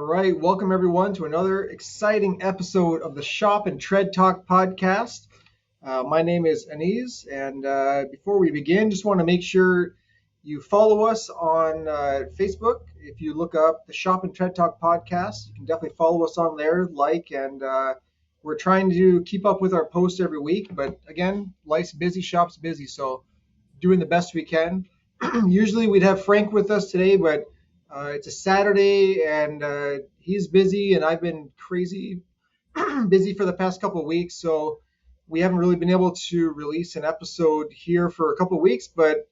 right, welcome everyone to another exciting episode of the Shop and Tread Talk podcast. My name is Aniz, and before we begin, just want to make sure you follow us on Facebook. If you look up the Shop and Tread Talk podcast, you can definitely follow us on there, and we're trying to keep up with our posts every week. But again, life's busy, shop's busy, so doing the best we can. Usually we'd have Frank with us today, but it's a Saturday and he's busy, and I've been crazy busy for the past couple of weeks. So we haven't really been able to release an episode here for a couple of weeks, but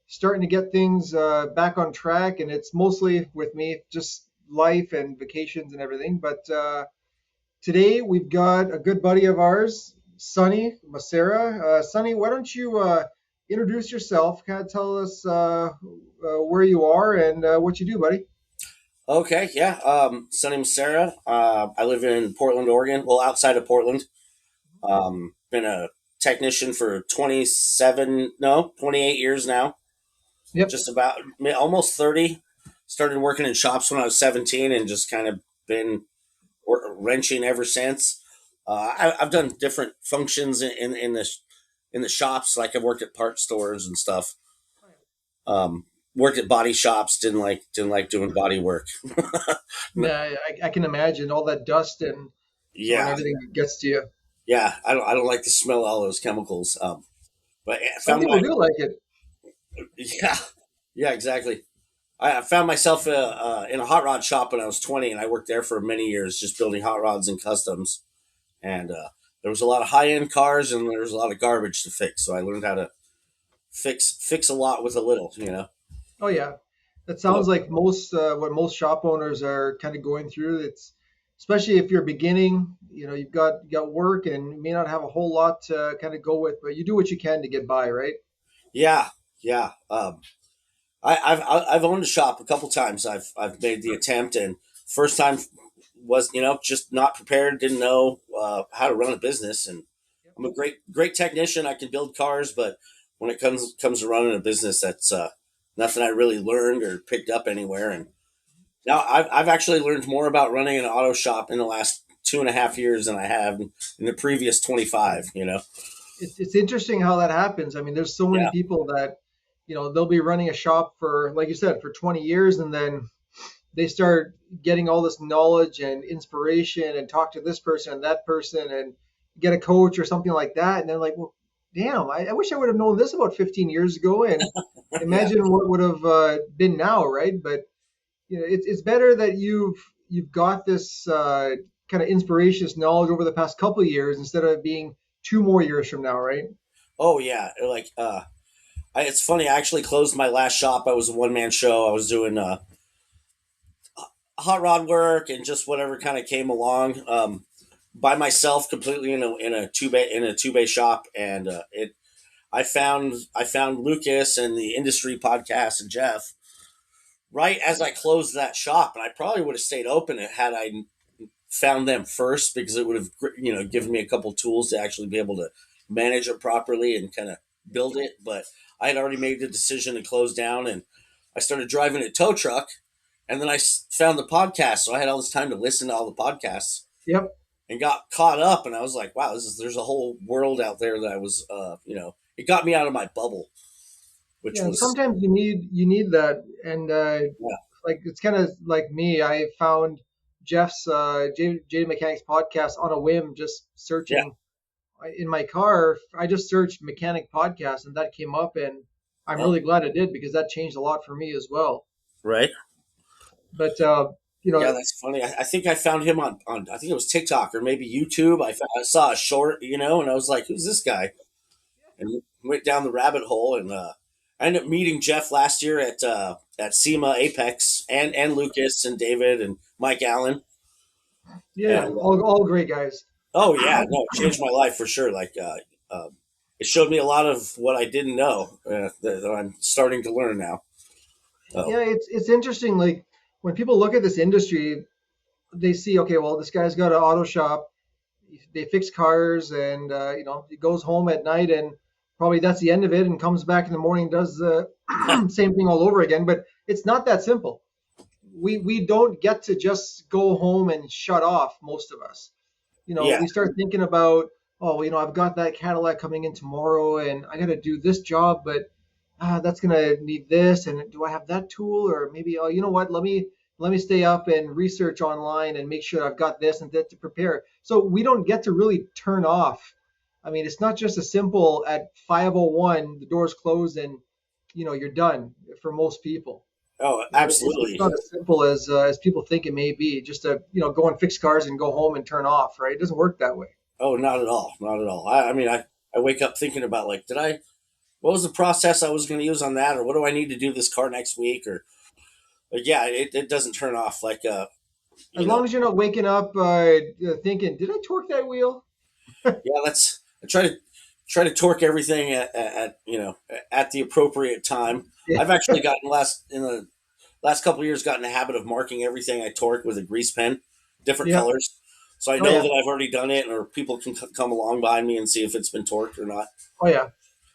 starting to get things back on track. And it's mostly with me, just life and vacations and everything. But today we've got a good buddy of ours, Sunny Massera. Sunny, why don't you introduce yourself, kind of tell us where you are and what you do, buddy. Okay, yeah. Sunny Massera. I live in Portland, Oregon. Well, outside of Portland. Been a technician for 28 years now. Yep. Just about almost 30. Started working in shops when I was 17 and just kind of been wrenching ever since. I've done different functions in the shops. Like I've worked at part stores and stuff. Worked at body shops. Didn't like doing body work. Yeah, I can imagine all that dust and everything that gets to you. Yeah, I don't like the smell of all those chemicals. But Some people do like it. Yeah, exactly. I found myself in a hot rod shop when I was 20, and I worked there for many years, just building hot rods and customs. And there was a lot of high end cars, and there was a lot of garbage to fix. So I learned how to fix a lot with a little. Oh yeah, that sounds like what most shop owners are kind of going through. It's especially if you're beginning, you've got work and you may not have a whole lot to kind of go with, but you do what you can to get by, right? Yeah. I've owned a shop a couple times. I've made the attempt, and first time was just not prepared, didn't know how to run a business, and I'm a great technician. I can build cars, but when it comes to running a business, that's nothing I really learned or picked up anywhere. And now I've actually learned more about running an auto shop in the last 2.5 years than I have in the previous 25. It's interesting how that happens. I mean, there's so many people that they'll be running a shop for, like you said, for 20 years, and then they start getting all this knowledge and inspiration and talk to this person and that person and get a coach or something like that, and they're like, well, damn, I wish I would have known this about 15 years ago, and imagine what would have been now, right? But it's better that you've got this kind of inspiration, this knowledge over the past couple of years instead of being 2 more years from now, right? Oh yeah, like it's funny. I actually closed my last shop. I was a one-man show. I was doing hot rod work and just whatever kind of came along by myself, completely in a two bay shop, and I found Lucas and the industry podcast and Jeff right as I closed that shop, and I probably would have stayed open had I found them first, because it would have given me a couple tools to actually be able to manage it properly and kind of build it. But I had already made the decision to close down, and I started driving a tow truck, and then I found the podcast, so I had all this time to listen to all the podcasts. Yep. And got caught up, and I was like, wow, there's a whole world out there that I was it got me out of my bubble, which was sometimes you need that. And like, it's kind of like me. I found Jeff's J Mechanics podcast on a whim, just searching in my car. I just searched mechanic podcast, and that came up, and I'm really glad it did, because that changed a lot for me as well. Right. But that's funny. I think I found him on I think it was TikTok or maybe YouTube. I saw a short, and I was like, who's this guy? And went down the rabbit hole, and I ended up meeting Jeff last year at SEMA Apex, and Lucas and David and Mike Allen. Yeah, and, all great guys. Oh yeah, no, it changed my life for sure. Like it showed me a lot of what I didn't know that I'm starting to learn now. Yeah, it's interesting. Like, when people look at this industry, they see, okay, well, this guy's got an auto shop. They fix cars, and he goes home at night, and probably that's the end of it, and comes back in the morning, does the same thing all over again. But it's not that simple. we don't get to just go home and shut off, most of us. Yeah. We start thinking about, oh, I've got that Cadillac coming in tomorrow and I got to do this job, but that's going to need this. And do I have that tool? Or maybe, oh, you know what? Let me stay up and research online and make sure I've got this and that to prepare. So we don't get to really turn off. I mean, it's not just a simple at 5:01, the doors close and, you're done for most people. Oh, It's absolutely. not as simple as people think it may be. Just to go and fix cars and go home and turn off, right? It doesn't work that way. Oh, not at all. Not at all. I mean, I wake up thinking about like, what was the process I was going to use on that, or what do I need to do this car next week, or like, yeah, it doesn't turn off like, As you know, long as you're not waking up thinking, "Did I torque that wheel?" yeah, I try to torque everything at the appropriate time. Yeah, I've actually gotten in the last couple of years gotten in the habit of marking everything I torque with a grease pen, different yeah, colors. So I oh know yeah, that I've already done it, or people can come along behind me and see if it's been torqued or not. oh yeah.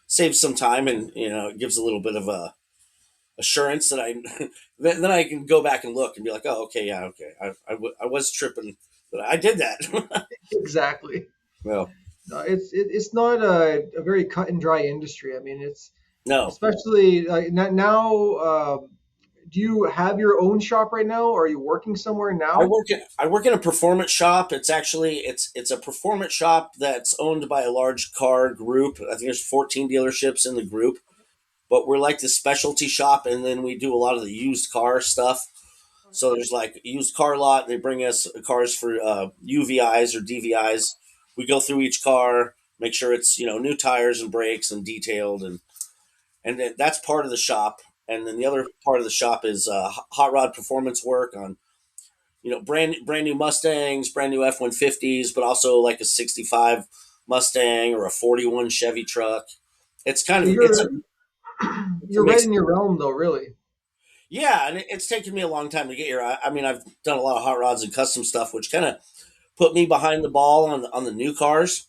Saves some time, and it gives a little bit of a assurance that I then I can go back and look and be like, oh, okay, yeah, okay, I was tripping, but I did that. Exactly. Well, It's not a very cut and dry industry. I mean, it's no, especially now. Do you have your own shop right now, or are you working somewhere now? I work in a performance shop. It's a performance shop that's owned by a large car group. I think there's 14 dealerships in the group, but we're like the specialty shop, and then we do a lot of the used car stuff. So there's like a used car lot. They bring us cars for UVIs or DVIs. We go through each car, make sure it's new tires and brakes and detailed, and then that's part of the shop. And then the other part of the shop is hot rod performance work on brand new Mustangs, brand new F-150s, but also like a '65 Mustang or a '41 Chevy truck. It's kind So of you're it's a you're right mix. in your realm, though, really. Yeah, and it's taken me a long time to get here. I mean, I've done a lot of hot rods and custom stuff, which kind of put me behind the ball on the new cars,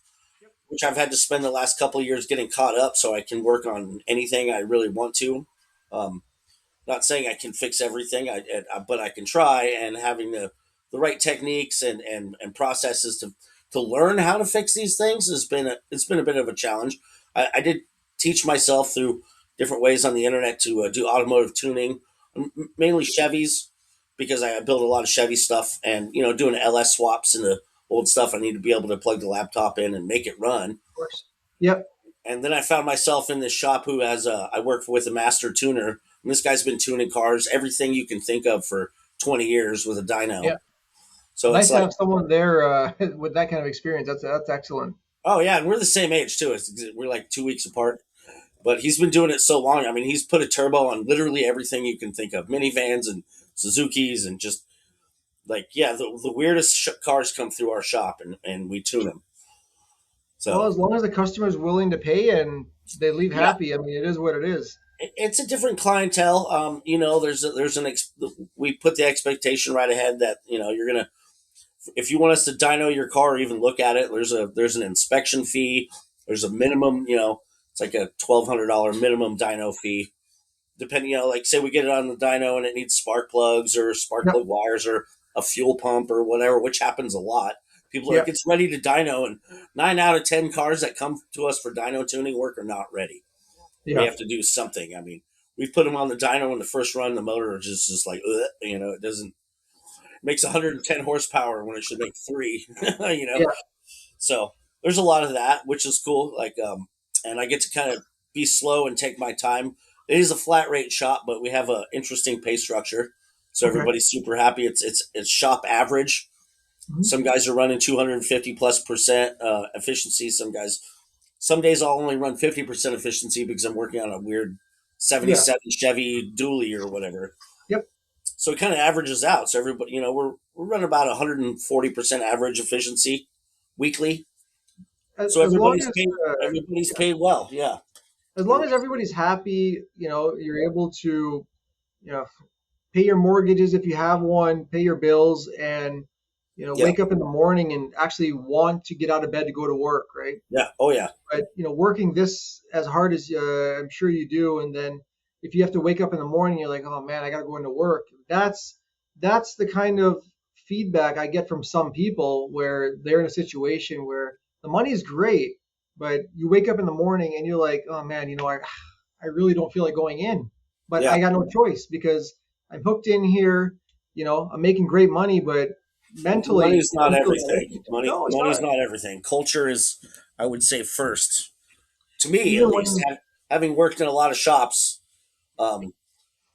which I've had to spend the last couple of years getting caught up so I can work on anything I really want to. Um, Not saying I can fix everything, but I can try. And having the right techniques and processes to learn how to fix these things it's been a bit of a challenge. I did teach myself through different ways on the internet to do automotive tuning, mainly Chevys, because I build a lot of Chevy stuff, and doing LS swaps and the old stuff. I need to be able to plug the laptop in and make it run. Of course. Yep. And then I found myself in this shop who has I work with a master tuner. And this guy's been tuning cars, everything you can think of for 20 years with a dyno. Yeah. So it's Nice to like, have someone there with that kind of experience. That's excellent. oh yeah, and we're the same age too. We're like 2 weeks apart. But he's been doing it so long. I mean, he's put a turbo on literally everything you can think of, minivans and Suzukis, and just like, yeah, the weirdest cars come through our shop, and we tune them. Well, So as long as the customer is willing to pay and they leave yeah, happy, I mean, it is what it is. it's a different clientele. We put the expectation right ahead that you're gonna, if you want us to dyno your car or even look at it, there's an inspection fee. There's a minimum, it's like a $1,200 minimum dyno fee. Depending, like say we get it on the dyno and it needs spark plugs or spark Yep. plug wires or a fuel pump or whatever, which happens a lot. People are like, Yep. it's ready to dyno, and 9 out of 10 cars that come to us for dyno tuning work are not ready. We Yeah. have to do something. I mean, we put them on the dyno in the first run, the motor is just like, ugh, it doesn't, it makes 110 horsepower when it should make three, you know? Yeah. So there's a lot of that, which is cool. Like, and I get to kind of be slow and take my time. It is a flat rate shop, but we have a interesting pay structure. So Okay. everybody's super happy. It's shop average. Mhm. Some guys are running 250+% efficiency. Some days I'll only run 50% efficiency because I'm working on a weird Yeah. 77 Chevy dually or whatever. Yep. So it kind of averages out. So everybody, we're running about 140% average efficiency weekly. So As long as everybody's yeah, paid well. Yeah. as long as everybody's happy, you're able to, you know, pay your mortgages if you have one, pay your bills, and Yeah. wake up in the morning and actually want to get out of bed to go to work, right? Yeah. Oh yeah. But working this as hard as I'm sure you do, and then if you have to wake up in the morning, you're like, oh man, I got to go into work. That's that's the kind of feedback I get from some people where they're in a situation where the money is great, but you wake up in the morning and you're like, oh man, I really don't feel like going in, but Yeah. I got no choice because I'm hooked in here. I'm making great money, but mentally, Money's not I'm feeling everything. no, it's Money's not. not everything. Culture is, I would say, first. To me, Even at least, when having worked in a lot of shops, um,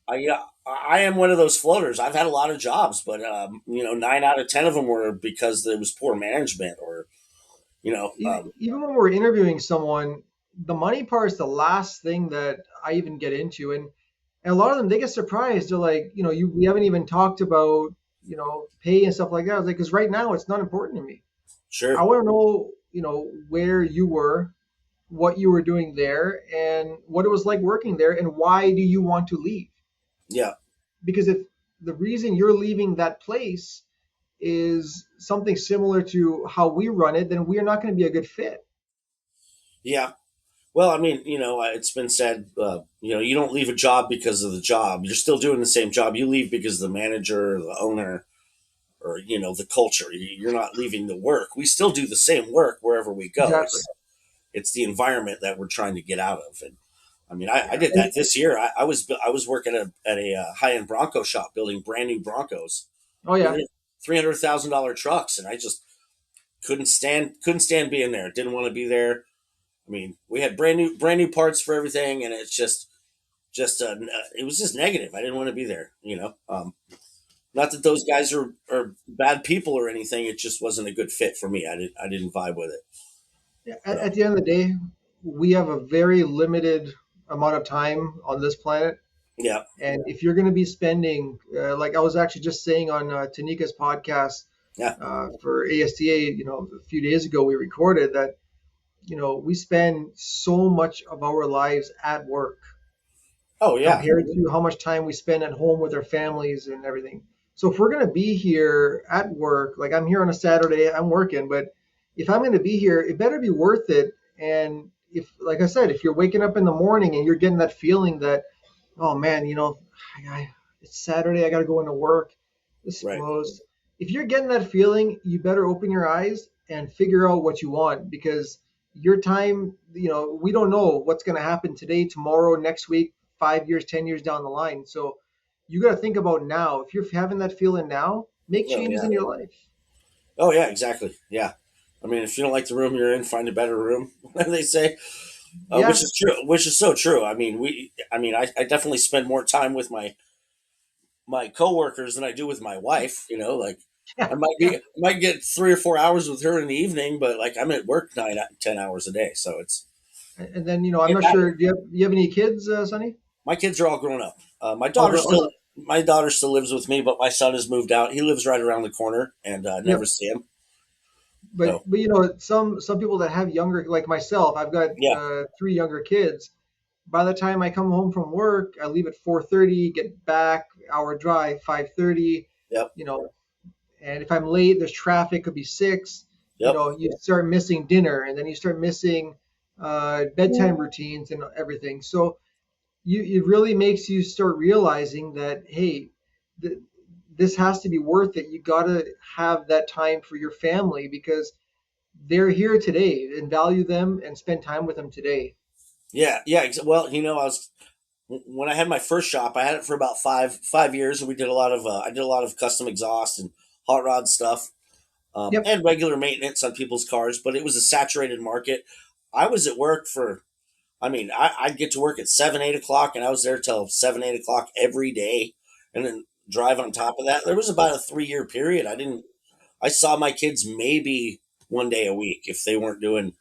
I am one of those floaters. I've had a lot of jobs, but 9 out of 10 of them were because there was poor management, or you know, um, even when we're interviewing someone, the money part is the last thing that I even get into, and a lot of them they get surprised. They're like, we haven't even talked about pay and stuff like that. I was like, because right now it's not important to me. I sure, want to know where you were, what you were doing there, and what it was like working there, and why do you want to leave? yeah, Because if the reason you're leaving that place is something similar to how we run it, then we are not going to be a good fit. yeah. Well, I mean, it's been said, you don't leave a job because of the job. You're still doing the same job. You leave because the manager, or the owner, or the culture. You're not leaving the work. We still do the same work wherever we go. Exactly. It's the environment that we're trying to get out of. And I mean, I Yeah. did that this year. I was working at a high end Bronco shop building brand new Broncos, Oh yeah. $300,000 trucks, and I just couldn't stand being there. Didn't want to be there. I mean, we had brand new parts for everything, and it's just it was just negative. I didn't want to be there. Not that those guys are bad people or anything. It just wasn't a good fit for me. I didn't vibe with it. Yeah, So at the end of the day, we have a very limited amount of time on this planet. yeah, And if you're going to be spending, like I was actually just saying on Tanika's podcast yeah. for ASTA, a few days ago, we recorded that, we spend so much of our lives at work Oh yeah, compared to how much time we spend at home with our families and everything. So if we're going to be here at work, like I'm here on a Saturday, I'm working, but if I'm going to be here, it better be worth it. And if, like I said, if you're waking up in the morning and you're getting that feeling that, oh man, it's Saturday, I got to go into work, this is right. closed. If you're getting that feeling, you better open your eyes and figure out what you want because your time, we don't know what's going to happen today, tomorrow, next week, 5 years, 10 years down the line. So you got to think about now. If you're having that feeling now, make Oh changes yeah. in your life. Oh yeah, exactly. Yeah. I mean, if you don't like the room you're in, find a better room. They say, which Yeah, is true. Which is so true. I mean, I definitely spend more time with my coworkers than I do with my wife. Like yeah, I might yeah. be I might get 3 or 4 hours with her in the evening, but like I'm at work 9 10 hours a day. So it's And then, I'm it not matters. sure. Do you have any kids, Sonny? My kids are all grown up. All grown. Okay. My daughter still lives with me, but my son has moved out. He lives right around the corner, and never Yep. see him. But So but some people that have younger, like myself, I've got yeah, three younger kids. By the time I come home from work, I leave at 4:30, get back, hour drive, 5:30, yep, you know, and if I'm late, there's traffic, could be 6. yep, You start missing dinner and then you start missing bedtime routines and everything. So it really makes you start realizing that, hey, th- this has to be worth it. You got to have that time for your family because they're here today and value them and spend time with them today. yeah, yeah. Well, I was when I had my first shop. I had it for about five years, and we did a lot of I did a lot of custom exhaust and hot rod stuff, Yep. and regular maintenance on people's cars. But it was a saturated market. I was at work for. I mean, I'd get to work at 7 8 o'clock, and I was there till 7 8 o'clock every day, and then drive on top of that. There was about a 3 year period. I saw my kids maybe one day a week if they weren't doing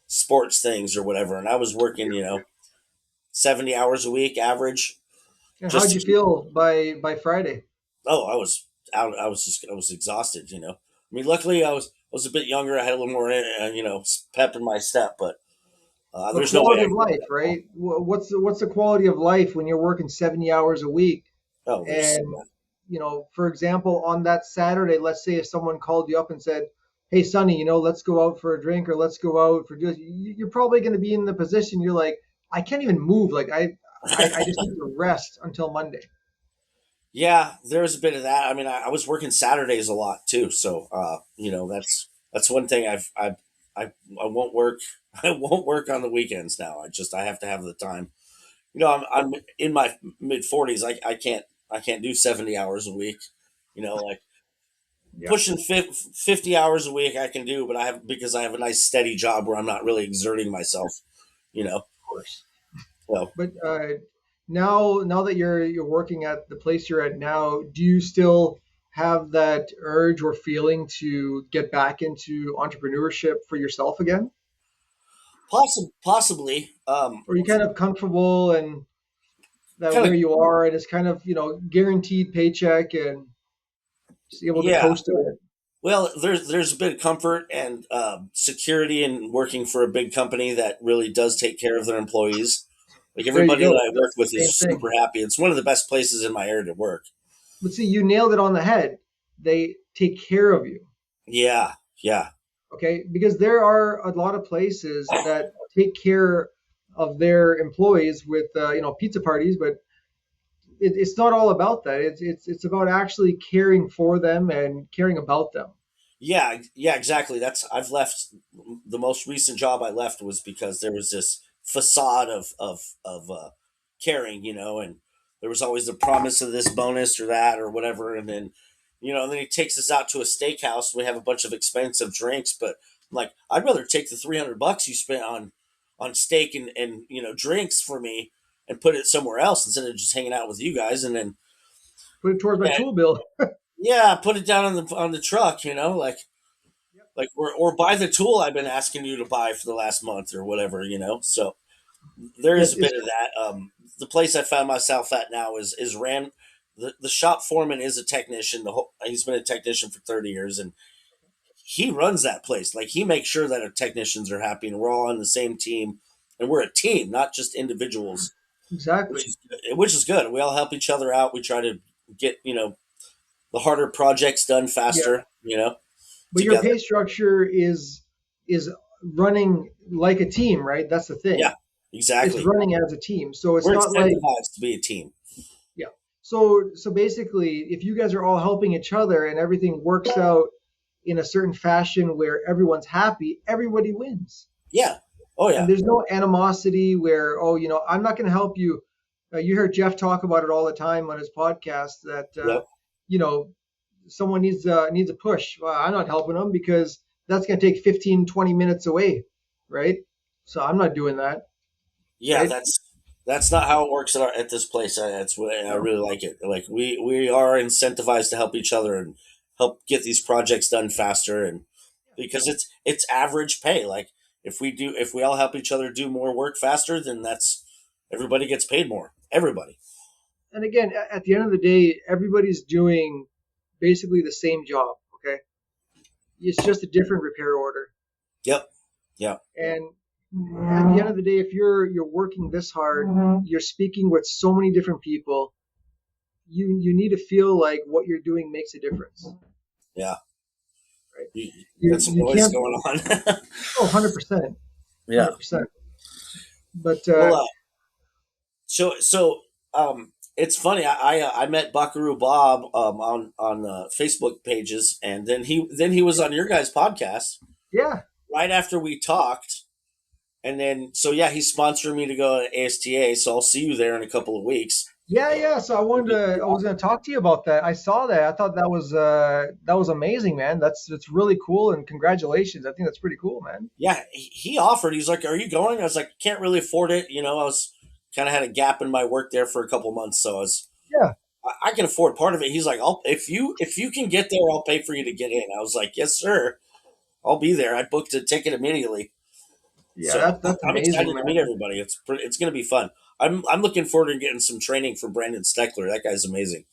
sports things or whatever, and I was working, 70 hours a week average, And just how'd to you keep. feel by Friday? Oh, I was out. I was exhausted. I mean, luckily I was a bit younger. I had a little more, pep in my step, but But there's no way quality I of could go life, back home. right? What's the quality of life when you're working 70 hours a week? Oh, there's And for example, on that Saturday, let's say if someone called you up and said, "Hey, Sonny, let's go out for a drink or let's go out for just," you're probably going to be in the position you're like, I can't even move. Like I just need to rest until Monday. Yeah, there's a bit of that. I mean, I was working Saturdays a lot too, so that's one thing I won't work. I won't work on the weekends now. I have to have the time. I'm in my mid 40s. I can't do 70 hours a week. Like Yeah, of pushing 50 hours a week I can do, but because I have a nice steady job where I'm not really exerting myself. You know, course. so But now that you're working at the place you're at now, do you still have that urge or feeling to get back into entrepreneurship for yourself again? possibly. Or are you kind of comfortable and that Kind where of, you are and it's kind of, guaranteed paycheck and just able to yeah. coast to it? Well, there's a bit of comfort and security in working for a big company that really does take care of their employees. Like There you everybody that go. I work That's the with same is thing. super happy. It's one of the best places in my area to work. But see, you nailed it on the head. They take care of you. Yeah, yeah, Okay, because there are a lot of places that take care of their employees with pizza parties, but it's not all about that. It's about actually caring for them and caring about them. yeah. Exactly. I've left. The most recent job I left was because there was this facade of caring, and there was always the promise of this bonus or that or whatever, and then he takes us out to a steakhouse. We have a bunch of expensive drinks, but like I'd rather take the $300 you spent on steak and drinks for me and put it somewhere else instead of just hanging out with you guys, and then Put it towards my yeah, tool bill. yeah, put it down on the truck, Yep. like or buy the tool I've been asking you to buy for the last month or whatever. So there is Yes, a bit of that. The place I found myself at now is ran. The shop foreman is a technician. He's been a technician for 30 years, and he runs that place. Like he makes sure that our technicians are happy, and we're all on the same team, and we're a team, not just individuals, which exactly. is which is good. We all help each other out. We try to get the harder projects done Yeah, faster. but your Together. pay structure is running like a team, right? That's the Yeah, thing. It's exactly. running as a team, so it's We're not like incentivized to be a team. yeah. So basically, if you guys are all helping each other and everything works out in a certain fashion where everyone's happy, everybody wins. Yeah. Oh And yeah. there's no animosity where, oh, I'm not going to help you. You hear Jeff talk about it all the time on his podcast that, Yep. you know, someone needs a push. Well, I'm not helping them because that's going to take 15, 20 minutes away, right? So I'm not doing that, Yeah, right? that's not how it works at this place. That's what I No. really like it. Like we are incentivized to help each other and help get these projects done faster, and because it's average pay. Like if we all help each other do more work faster, then that's everybody gets paid more. Everybody. And again, at the end of the day, everybody's doing basically the same job. Okay, it's just a different repair order. Yep. Yep. And at the end of the day, if you're working this hard, you're speaking with so many different people. You need to feel like what you're doing makes a difference, Yeah. right? You, You got some you noise can't. going on. Oh, 100%, one Yeah. hundred percent. But Well, it's funny. I met Buckaroo Bob on Facebook pages, and then he was on your guys' podcast yeah, right after we talked, and then so yeah, he's sponsoring me to go to ASTA. So I'll see you there in a couple of weeks. yeah. So I was going to talk to you about that. I saw that. I thought that was amazing, man. That's really cool, and congratulations. I think that's pretty cool, man. Yeah, he offered. He's like, "Are you going?" I was like, "Can't really afford it." I was kind of had a gap in my work there for a couple months, so Yeah, I can afford part of it. He's like, "I'll if you can get there, I'll pay for you to get in." I was like, "Yes, sir. I'll be there." I booked a ticket immediately, yeah. so That's I'm amazing, excited to meet man. everybody. It's going to be fun. I'm looking forward to getting some training from Brandon Steckler. That guy's amazing.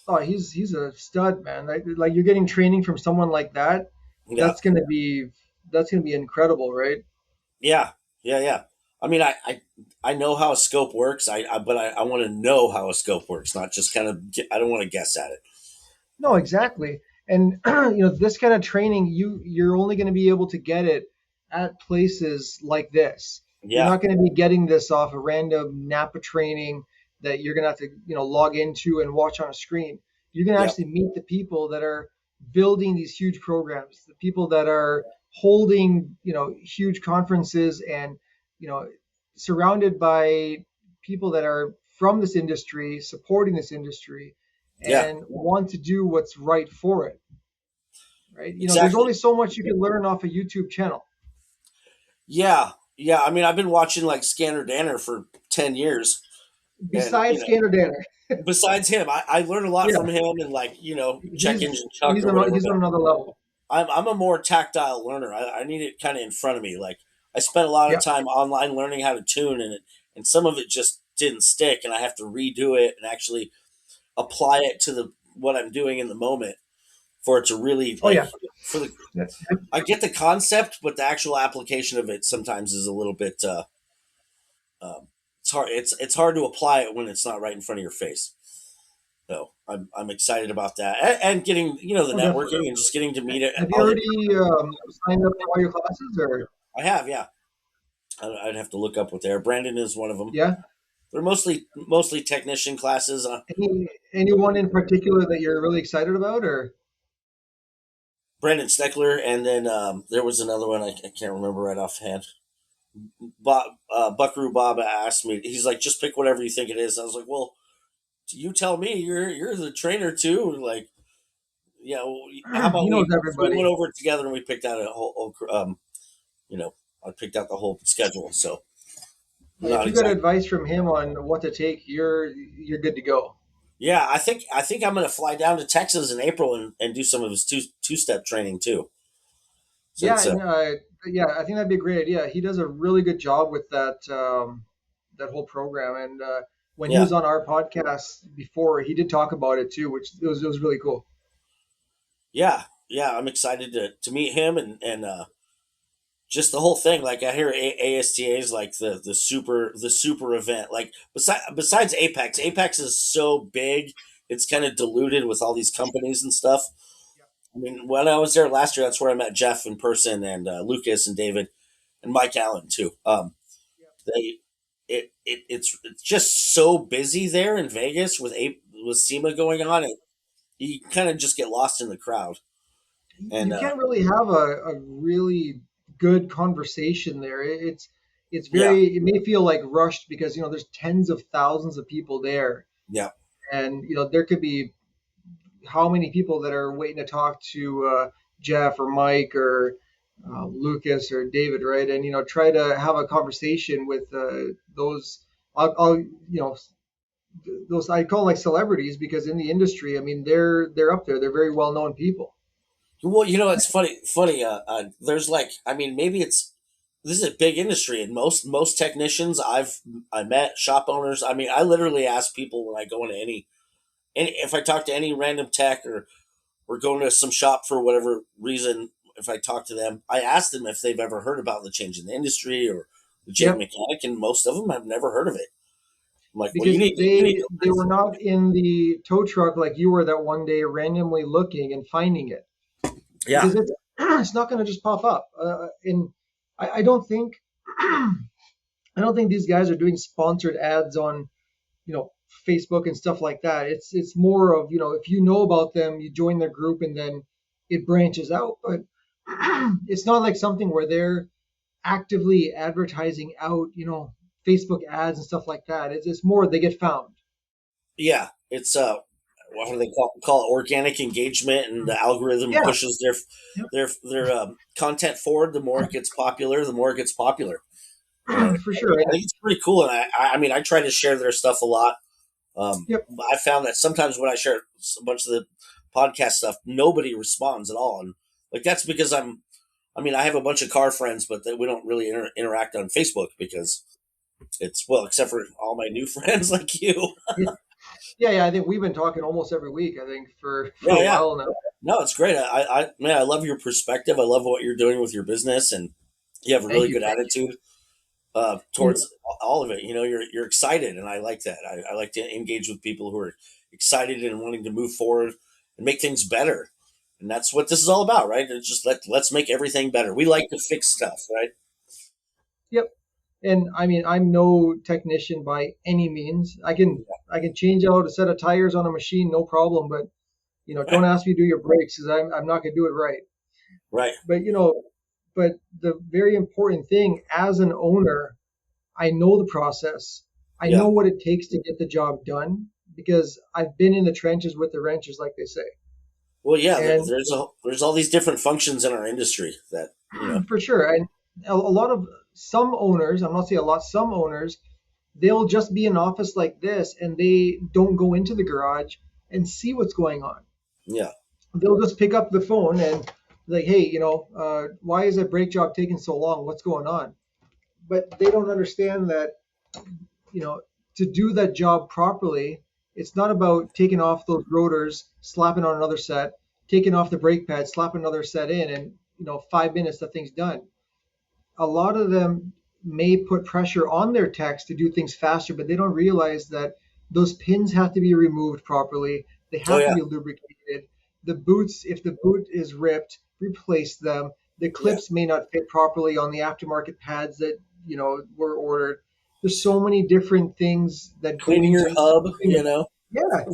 Oh, he's a stud, man. Like you're getting training from someone like that. Yeah, That's gonna be that's gonna be incredible, right? yeah, yeah. I mean, I know how a scope works. But I want to know how a scope works, not just kind of. I don't want to guess at it. No, exactly. And this kind of training, you're only going to be able to get it at places like this. You're Yeah, not going to be getting this off a random Napa training that you're gonna have to log into and watch on a screen. You're gonna Yep. actually meet the people that are building these huge programs, the people that are holding huge conferences, and you know surrounded by people that are from this industry, supporting this industry, Yeah. and want to do what's right for it. Right? There's Exactly. only so much you can learn off a YouTube channel. Yeah. Yeah. I mean, I've been watching like Scanner Danner for 10 years, and Besides Scanner Danner, besides him, I learned a lot yeah, from him, and like check he's engine Chuck or whatever. he's But on another level. I'm a more tactile learner. I need it kind of in front of me. Like I spent a lot of Yeah. time online learning how to tune, and some of it just didn't stick, and I have to redo it and actually apply it to the what I'm doing in the moment for it to really Oh like yeah. for the. Yeah. I get the concept, but the actual application of it sometimes is a little bit. Um, it's hard. It's hard to apply it when it's not right in front of your face. So I'm excited about that, and getting the Oh, definitely. networking and just getting to meet it. Have you Other. already signed up for all your classes, or I have, yeah. I'd have to look up what they are. Brandon is one of them. yeah? They're mostly technician classes. Anyone in particular that you're really excited about, or Brandon Steckler, and then there was another one I can't remember right offhand. Buckaroo Bob asked me. He's like, just pick whatever you think it is. I was like, well, you tell me. You're the trainer too. Like, yeah. Well, how about he knows we went everybody? over it together and we picked out a whole you know I picked out the whole schedule. So I'm If not you got exactly. advice from him on what to take, you're good to go. Yeah, I think I'm gonna fly down to Texas in April and do some of his two step training too. Yeah, Since and yeah, I think that'd be a great idea. He does a really good job with that whole program, and when he yeah, was on our podcast before, he did talk about it too, which it was really cool. yeah, I'm excited to meet him and just the whole thing. Like I hear ASTA is like the super event. Like besides Apex is so big, it's kind of diluted with all these companies and stuff. I mean, when I was there last year, that's where I met Jeff in person and Lucas and David and Mike Allen too. They it's just so busy there in Vegas with SEMA going on. You kind of just get lost in the crowd. And You can't really have a really good conversation there. It's yeah, very, it may feel like rushed because there's tens of thousands of people there, yeah, and there could be how many people that are waiting to talk to Jeff or Mike or Lucas or David, right? And try to have a conversation with those. I'll those I call like celebrities because in the industry, I mean they're up there. They're very well known people. Well, it's funny. Funny. There's like, I mean, maybe this is a big industry, and most technicians I met, shop owners. I mean, I literally ask people when I go into any if I talk to any random tech or going to some shop for whatever reason. If I talk to them, I ask them if they've ever heard about the change in the industry or the Jade Yep, Mechanic, and most of them have never heard of it. I'm like, well, because you need they were not in the tow truck like you were that one day randomly looking and finding it yeah, because it's it's not going to just pop up. And I don't think I don't think these guys are doing sponsored ads on Facebook and stuff like that. It's more of if you know about them, you join their group and then it branches out. But it's not like something where they're actively advertising out Facebook ads and stuff like that. It's more they get found. yeah. It's what do they call it? Organic engagement, and the algorithm Yeah, pushes their content forward. The more it gets popular, the more it gets popular. And for sure. I think it's pretty cool. And I mean, I try to share their stuff a lot. Yep. But I found that sometimes when I share a bunch of the podcast stuff, nobody responds at all, and like that's because I mean, I have a bunch of car friends, but we don't really interact on Facebook because it's well, except for all my new friends like you. Yeah. I think we've been talking almost every week. I think for Yeah, a yeah. while now. No, it's great. Man, I love your perspective. I love what you're doing with your business, and you have a Thank really you. good Thank attitude you. towards all of it. You're excited, and I like that. I like to engage with people who are excited and wanting to move forward and make things better. And that's what this is all about, right? It's just let's make everything better. We like to fix stuff, right? Yep. And I mean, I'm no technician by any means. I can change out a set of tires on a machine, no problem. But don't ask me to do your brakes because I'm not gonna do it right. Right. But but the very important thing as an owner, I know the process. I Yeah. know what it takes to get the job done because I've been in the trenches with the wrenches, like they say. Well, yeah. And There's all these different functions in our industry that for sure, and a lot of some owners, I'm not saying a lot, some owners, they'll just be in an office like this and they don't go into the garage and see what's going on. Yeah. They'll just pick up the phone and like, hey, why is that brake job taking so long? What's going on? But they don't understand that you know, to do that job properly, it's not about taking off those rotors, slapping on another set, taking off the brake pad, slapping another set in, and 5 minutes the thing's done. A lot of them may put pressure on their techs to do things faster, but they don't realize that those pins have to be removed properly. They Oh have to yeah. be lubricated. The boots, if the boot is ripped, replace them. The Yeah. clips may not fit properly on the aftermarket pads that were ordered. There's so many different things that go Cleaning your into hub. keeping yeah,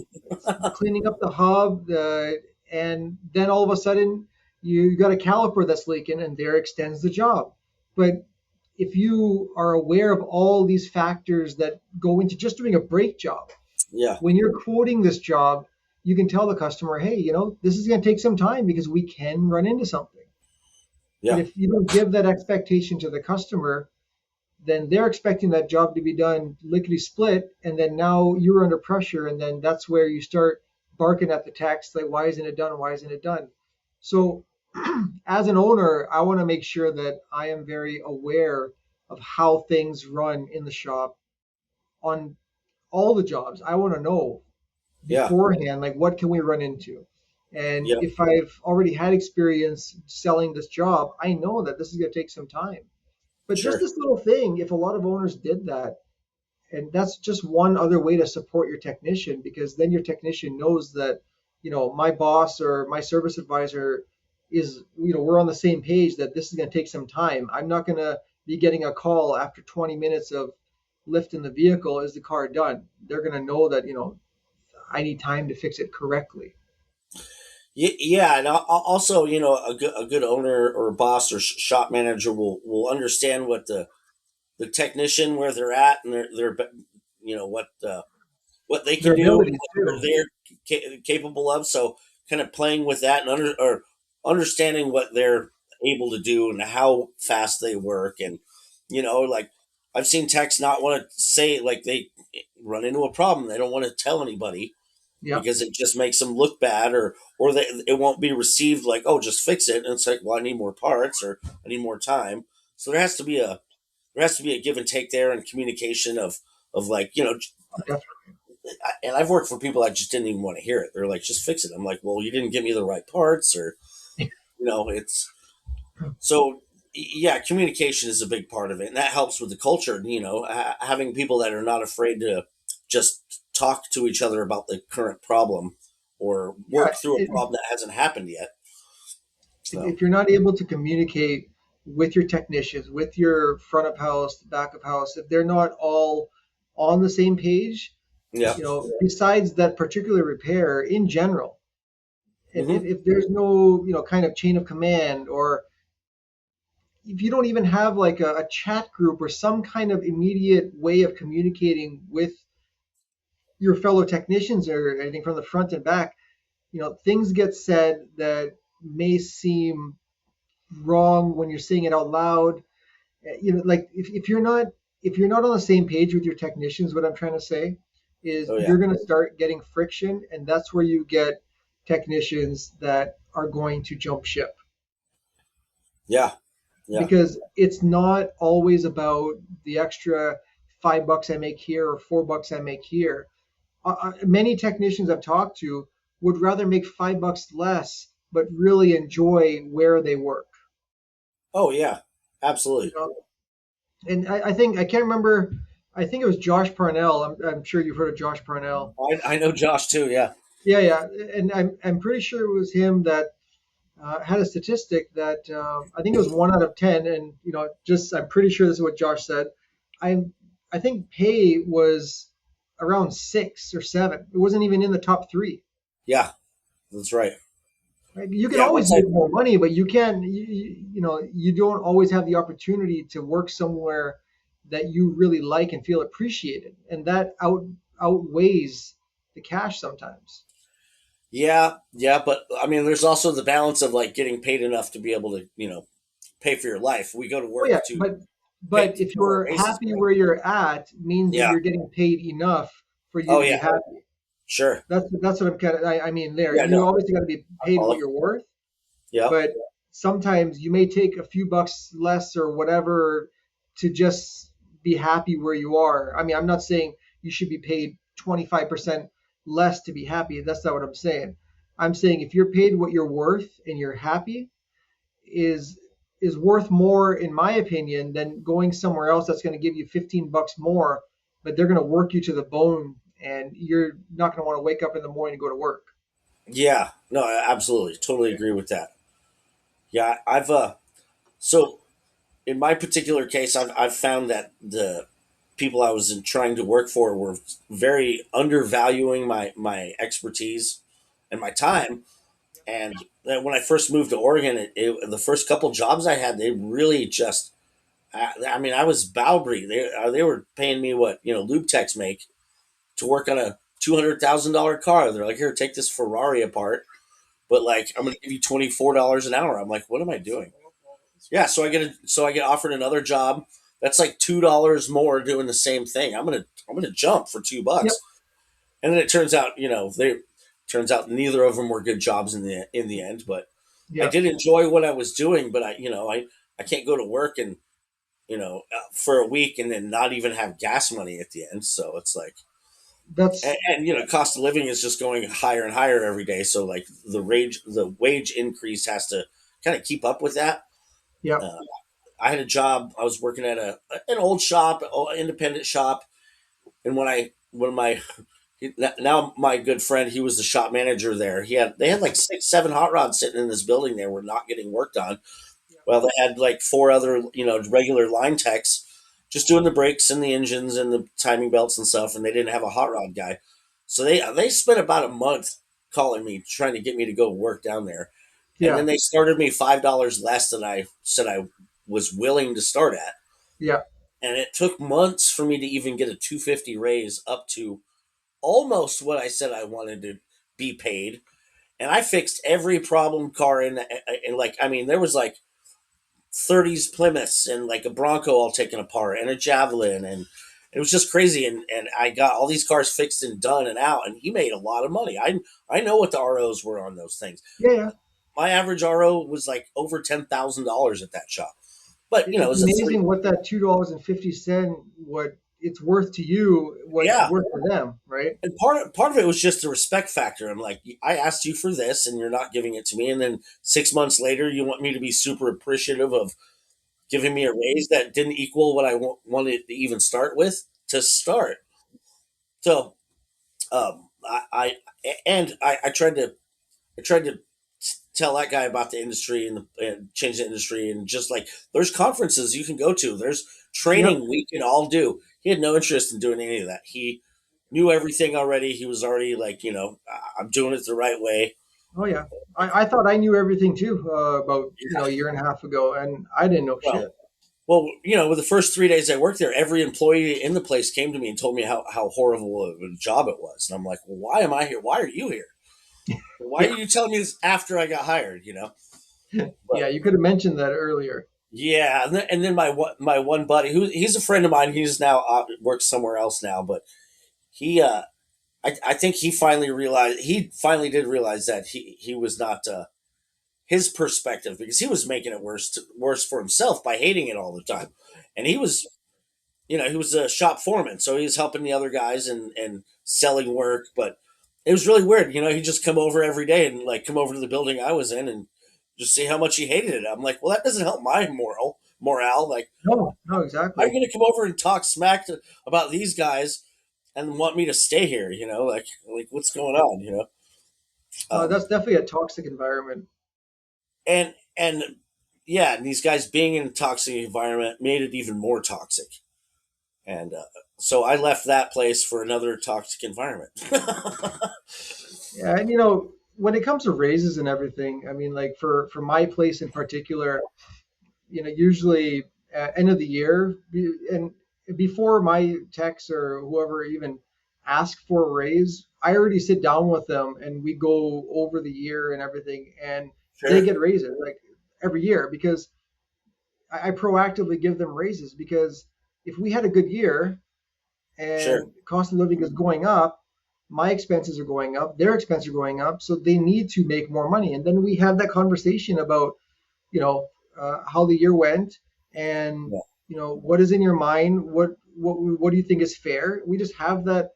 cleaning up the hub, and then all of a sudden you got a caliper that's leaking, and there extends the job. But if you are aware of all these factors that go into just doing a brake job, Yeah. when you're quoting this job, you can tell the customer, hey, this is going to take some time because we can run into something. But Yeah. if you don't give that expectation to the customer, then they're expecting that job to be done lickety split, and then now you're under pressure, and then that's where you start barking at the text like, why isn't it done? Why isn't it done? So, as an owner, I want to make sure that I am very aware of how things run in the shop on all the jobs. I want to know Yeah. beforehand, like what can we run into? And Yeah. if I've already had experience selling this job, I know that this is going to take some time. But just Sure. this little thing, if a lot of owners did that, and that's just one other way to support your technician, because then your technician knows that, my boss or my service advisor is, we're on the same page that this is going to take some time. I'm not going to be getting a call after 20 minutes of lifting the vehicle. Is the car done? They're going to know that, I need time to fix it correctly. Yeah, and also, a good owner or boss or shop manager will understand what the technician where they're at and what they can Their do and abilities what too. they're capable of. So kind of playing with that and or understanding what they're able to do and how fast they work and like I've seen techs not want to say like they run into a problem they don't want to tell anybody Yeah, because it just makes them look bad or it won't be received like oh just fix it and it's like well I need more parts or I need more time so there has to be a give and take there and communication of like definitely. and I've worked for people that just didn't even want to hear it. They're like, just fix it. I'm like, well, you didn't give me the right parts, or it's so yeah. Communication is a big part of it, and that helps with the culture. Having people that are not afraid to just talk to each other about the current problem or Yeah, work through a problem that hasn't happened yet. So if you're not able to communicate with your technicians, with your front of house, back of house, if they're not all on the same page, yeah, besides that particular repair in general, hmm if there's no, kind of chain of command, or if you don't even have like a chat group or some kind of immediate way of communicating with your fellow technicians or anything from the front and back, things get said that may seem wrong when you're saying it out loud. Like if you're not on the same page with your technicians, what I'm trying to say is oh yeah, you're going to start getting friction, and that's where you get technicians that are going to jump ship, yeah, yeah. because it's not always about the extra $5 I make here or $4 I make here. Many technicians I've talked to would rather make $5 less but really enjoy where they work. Oh yeah, You absolutely. know, and I think I can't remember. I think it was Josh Parnell. I'm sure you've heard of Josh Parnell. I know Josh too. Yeah. Yeah, yeah, and I'm pretty sure it was him that had a statistic that I think it was 1 out of 10, and just I'm pretty sure this is what Josh said. I I think pay was around 6 or 7. It wasn't even in the top three. Yeah, that's right. Right? You can Yeah, always once I make more money, but you can you don't always have the opportunity to work somewhere that you really like and feel appreciated, and that outweighs the cash sometimes. yeah, but I mean, there's also the balance of like getting paid enough to be able to pay for your life. We go to Oh yeah, work to pay but if for our you're basis, happy right? where you're at, means that Yeah. you're getting paid enough for you Oh to be yeah. happy. Sure. That's what I'm kind of I mean there. Yeah. You No. obviously got to be I paid what follow. you're worth, Yeah. but sometimes you may take a few bucks less or whatever to just be happy where you are. I mean, I'm not saying you should be paid 25% less to be happy. That's not what I'm saying. I'm saying if you're paid what you're worth and you're happy is is worth more in my opinion than going somewhere else that's going to give you 15 bucks more, but they're going to work you to the bone and you're not going to want to wake up in the morning and go to work. Yeah. No. Absolutely. Totally agree with that. Yeah. I've so in my particular case, I've found that the people I was trying to work for were very undervaluing my expertise and my time. And then when I first moved to Oregon, the first couple jobs I had, they really just, I mean, I was Bowbry. They were paying me what, lube techs make to work on a $200,000 car. They're like, here, take this Ferrari apart. But like, I'm going to give you $24 an hour. I'm like, what am I doing? Yeah. So I get offered another job. That's like $2 more doing the same thing. I'm going to jump for Yep. $2. And then it turns out, turns out neither of them were good jobs in the end, but I Yeah. did enjoy what I was doing, but I can't go to work and for a week and then not even have gas money at the end. So it's like, That's cost of living is just going higher and higher every day. So like the wage increase has to kind of keep up with that. yep. Uh, I had a job. I was working at an old shop, independent shop, and when my now my good friend, he was the shop manager there. They had like 6, 7 hot rods sitting in this building. They were not getting worked on. Well, they had like 4 other, regular line techs just doing the brakes and the engines and the timing belts and stuff, and they didn't have a hot rod guy. So they spent about a month calling me, trying to get me to go work down there. And Yeah. then they started me $5 less than I said I was willing to start at. Yeah. And it took months for me to even get a 250 raise up to almost what I said I wanted to be paid. And I fixed every problem car in like, I mean, there was like 30s Plymouths and like a Bronco all taken apart and a Javelin, and it was just crazy. And I got all these cars fixed and done and out, and he made a lot of money. I know what the ROs were on those things. Yeah. Yeah. My average RO was like over $10,000 at that shop, but it It's was a three. amazing what that $2.50 what it's worth to you, what it's Yeah, worth to them, right? and part of it was just the respect factor. I'm like, I asked you for this, and you're not giving it to me, and then 6 months later, you want me to be super appreciative of giving me a raise that didn't equal what I wanted to even start with to start. So I tried to tell that guy about the industry and change the industry, and just like there's conferences you can go to, there's Yep. training we can all do. He had no interest in doing any of that. He knew everything already. He was already like, I'm doing it the right way. Oh yeah. I thought I knew everything too about Yeah. a year and a half ago, and I didn't know Well, shit. well, with the first 3 days I worked there, every employee in the place came to me and told me how horrible of a job it was, and I'm like, well, why am I here? Why are you here? Why are Yeah. you telling me this after I got hired? But Yeah. You could have mentioned that earlier. yeah, and then my one buddy, who he's a friend of mine, he's now works somewhere else now, but he I think he finally did realize that he was not his perspective, because he was making it worse for himself by hating it all the time, and he was a shop foreman, so he was helping the other guys and selling work. But it was really weird. He'd just come over every day and like come over to the building I was in and just see how much he hated it. I'm like, well, that doesn't help my morale. Like, No, no, how are you exactly. going to come over and talk smack about these guys and want me to stay here? Like what's going on? Um, That's definitely a toxic environment. and yeah, and these guys being in a toxic environment made it even more toxic. And so I left that place for another toxic environment. Yeah, and when it comes to raises and everything, I mean, like for my place in particular, usually end of the year, and before my techs or whoever even ask for a raise, I already sit down with them and we go over the year and everything, and they Sure, get raises like every year because I proactively give them raises because if we had a good year sure, and cost of living is going up, my expenses are going up, their expenses are going up, so they need to make more money. And then we have that conversation about, how the year went, and yeah, what is in your mind, what do you think is fair. We just have that.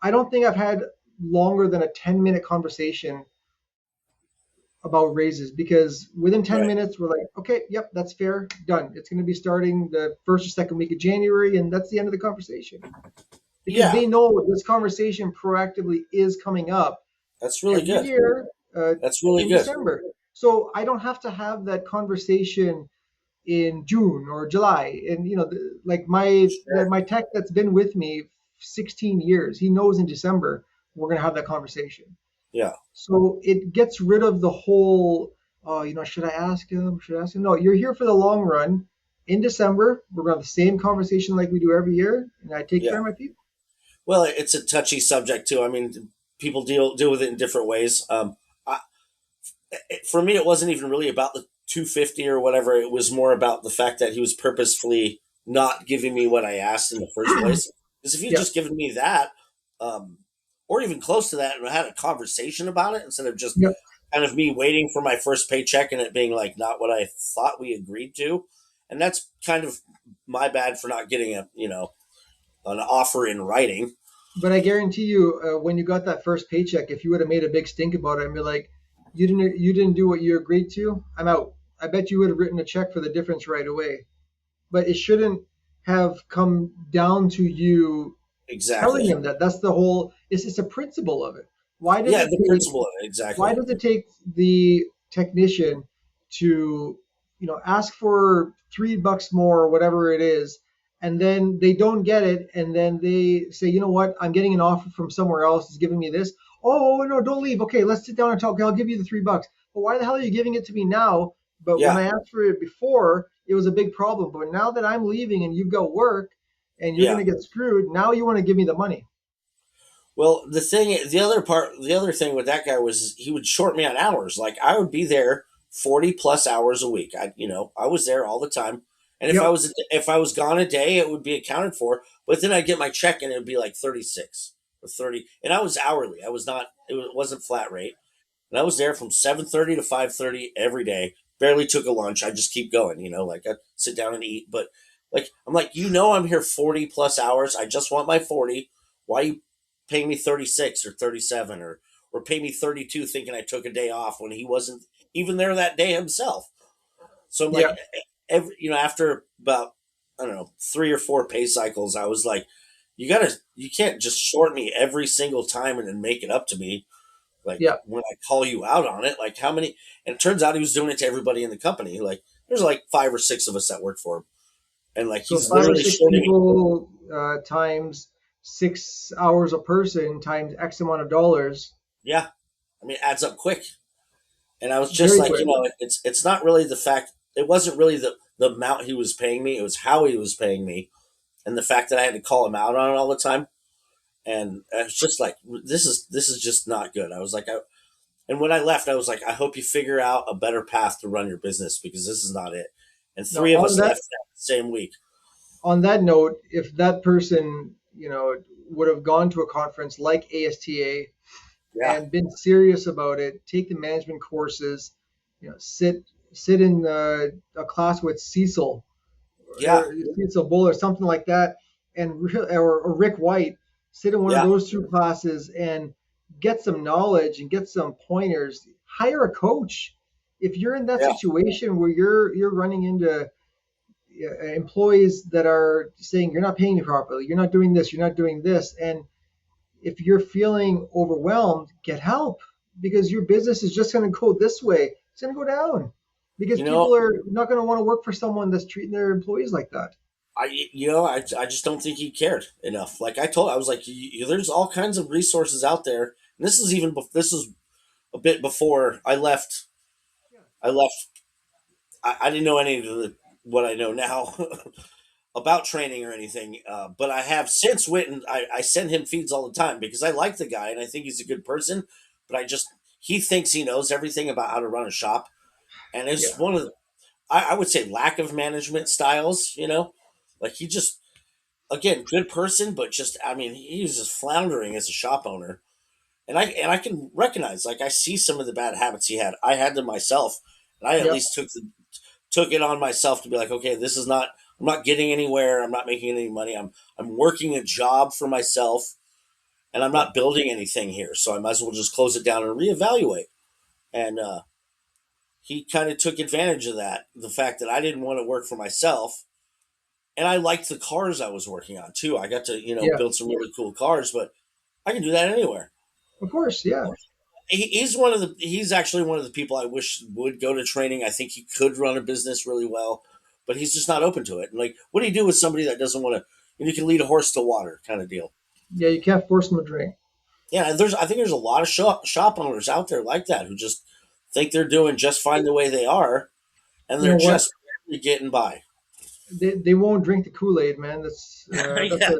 I don't think I've had longer than a 10-minute conversation about raises because within 10 right, minutes we're like, okay, yep, that's fair, done. It's going to be starting the first or second week of January, and that's the end of the conversation because yeah, they know this conversation proactively is coming up that's really every good. year That's really in good. December. So I don't have to have that conversation in June or July. And like Sure, my tech that's been with me 16 years, he knows in December we're going to have that conversation. yeah, So it gets rid of the whole, should I ask him? Should I ask him? No, you're here for the long run. In December, we're going to have the same conversation like we do every year, and I take yeah. care of my people. Well, it's a touchy subject too. I mean, people deal with it in different ways. For me, it wasn't even really about the 250 or whatever. It was more about the fact that he was purposefully not giving me what I asked in the first place. Because if you Yep, just given me that, um, or even close to that, and had a conversation about it instead of just yep. kind of me waiting for my first paycheck and it being like not what I thought we agreed to, and that's kind of my bad for not getting an offer in writing. But I guarantee you, when you got that first paycheck, if you would have made a big stink about it and be like, you didn't do what you agreed to, I'm out. I bet you would have written a check for the difference right away. But it shouldn't have come down to you telling Exactly. him that. That's the whole. It's a principle of it. Why does Yeah, it the take principle of it, why exactly. does it take the technician to ask for $3 more or whatever it is, and then they don't get it, and then they say, you know what, I'm getting an offer from somewhere else, is giving me this. Oh no, don't leave. Okay, let's sit down and talk. Okay, I'll give you the $3. But why the hell are you giving it to me now? But when Yeah, I asked for it before, it was a big problem. But now that I'm leaving and you've got work and you're yeah. going to get screwed, now you want to give me the money. Well, the other thing with that guy was he would short me on hours. Like I would be there 40 plus hours a week. I was there all the time. And Yep. if I was gone a day, it would be accounted for. But then I'd get my check and it would be like 36 or 30. And I was hourly. I was not. It wasn't flat rate. And I was there from 7:30 to 5:30 every day. Barely took a lunch. I just keep going. Like I sit down and eat. But like I'm like, I'm here 40 plus hours. I just want my 40. Why you paying me 36 or 37 or pay me 32 thinking I took a day off when he wasn't even there that day himself. So I'm like, Yeah. after about, I don't know, 3 or 4 pay cycles, I was like, you can't just short me every single time and then make it up to me. Like Yeah. when I call you out on it, like how many, and it turns out he was doing it to everybody in the company. Like there's like 5 or 6 of us that work for him. And like, So he's five or literally six shorting me. people times 6 hours a person times X amount of dollars. Yeah. I mean, it adds up quick. And I was just Very like, quick. it's not really the fact. It wasn't really the amount he was paying me. It was how he was paying me, and the fact that I had to call him out on it all the time. And I was just like, this is just not good. I was like, and when I left, I was like, I hope you figure out a better path to run your business because this is not it. And Now, 3 of us left that same week. on that note, if that person, would have gone to a conference like ASTA Yeah, and been serious about it, take the management courses, sit in a class with Cecil yeah, or Cecil Bull or something like that, or Rick White, sit in one of yeah, those two classes and get some knowledge and get some pointers. Hire a coach. If you're in that yeah, situation where you're running into employees that are saying you're not paying me properly, you're not doing this, and if you're feeling overwhelmed, get help because your business is just going to go this way. It's going to go down because you know, people are not going to want to work for someone that's treating their employees like that. I just don't think he cared enough. Like I was like, there's all kinds of resources out there. And this is a bit before I left. Yeah, I left. I didn't know any of what I know now about training or anything. But I have since went and I send him feeds all the time because I like the guy and I think he's a good person. But he thinks he knows everything about how to run a shop, and it's yeah, one of I would say lack of management styles. Like he just again good person, but just I mean he was just floundering as a shop owner, and I can recognize like I see some of the bad habits he had. I had them myself, and I at yeah, least took it on myself to be like, okay, this is not. I'm not getting anywhere. I'm not making any money. I'm working a job for myself, and I'm yeah, not building anything here. So I might as well just close it down and reevaluate. And he kind of took advantage of that, the fact that I didn't want to work for myself, and I liked the cars I was working on too. I got to yeah. build some really cool cars, but I can do that anywhere. Of course, yeah. He's actually one of the people I wish would go to training. I think he could run a business really well, but he's just not open to it. And like, what do you do with somebody that doesn't want to? You can lead a horse to water, kind of deal. Yeah, you can't force them to drink. Yeah, and I think there's a lot of shop owners out there like that who just think they're doing just fine the way they are, and You they're know what? just barely getting by. They won't drink the Kool-Aid, man. That's Yeah, a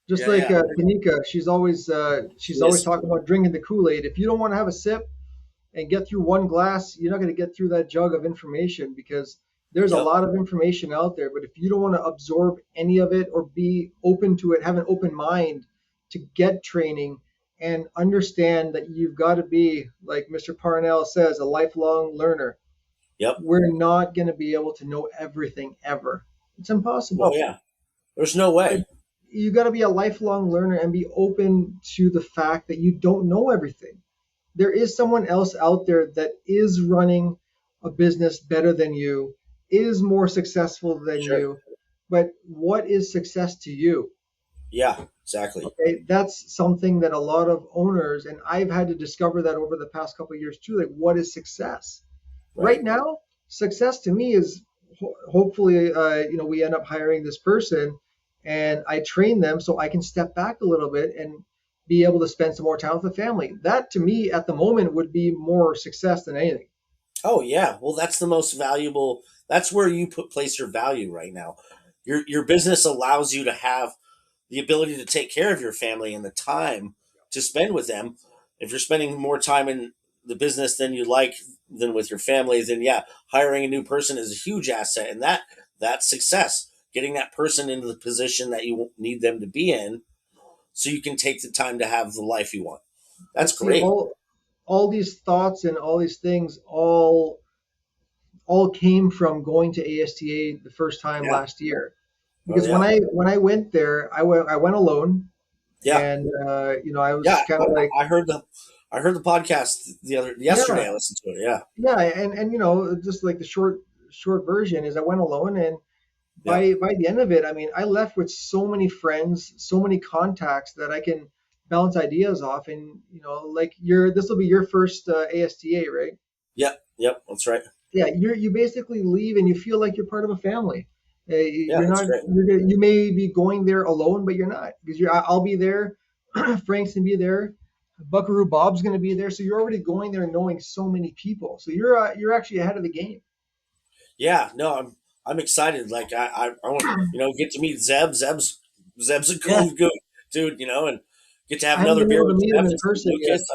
just yeah, like yeah. Tanika. She's always Yes. talking about drinking the Kool-Aid. If you don't want to have a sip and get through one glass, you're not going to get through that jug of information because there's a Yep. lot of information out there. But if you don't want to absorb any of it or be open to it, have an open mind to get training and understand that you've got to be, like Mr. Parnell says, a lifelong learner. Yep. We're not going to be able to know everything ever. It's Oh impossible. yeah. There's no But way. you got to be a lifelong learner and be open to the fact that you don't know everything. There is someone else out there that is running a business better than you, is more successful than Sure. you. But what is success to you? Yeah. Exactly. Okay, that's something that a lot of owners, and I've had to discover that over the past couple of years too. Like, what is success? Right Right. now, success to me is hopefully, we end up hiring this person, and I train them so I can step back a little bit and be able to spend some more time with the family. That to me, at the moment, would be more success than anything. Oh yeah, well that's the most valuable. That's where you place your value right now. Your business allows you to have the ability to take care of your family and the time to spend with them. If you're spending more time in the business than you like than with your family, then yeah, hiring a new person is a huge asset, and that's success. Getting that person into the position that you need them to be in, so you can take the time to have the life you want. That's But see, great. all these thoughts and all these things all came from going to ASTA the first time Yeah. last year. Oh Because yeah. when I went there, I went alone, Yeah. and I Yeah, was kind of like, I heard the podcast yeah, yesterday. I listened to it. Yeah, yeah, and just like the short version is I went alone, and yeah, by the end of it, I mean, I left with so many friends, so many contacts that I can bounce ideas off, and like this will be your first ASTA, right? yep, yep. That's right. Yeah, you basically leave and you feel like you're part of a family. Yeah, You're that's not great. you may be going there alone, but you're not because I'll be there, Frank's gonna be there, Buckaroo Bob's gonna be there, so you're already going there knowing so many people, so you're actually ahead of the game. Yeah, no, I'm excited. Like I want get to meet Zeb. Zeb's a Yeah, cool good dude. And get to have I haven't another been beer able to with meet Zeb him in and see person yet. Lucas.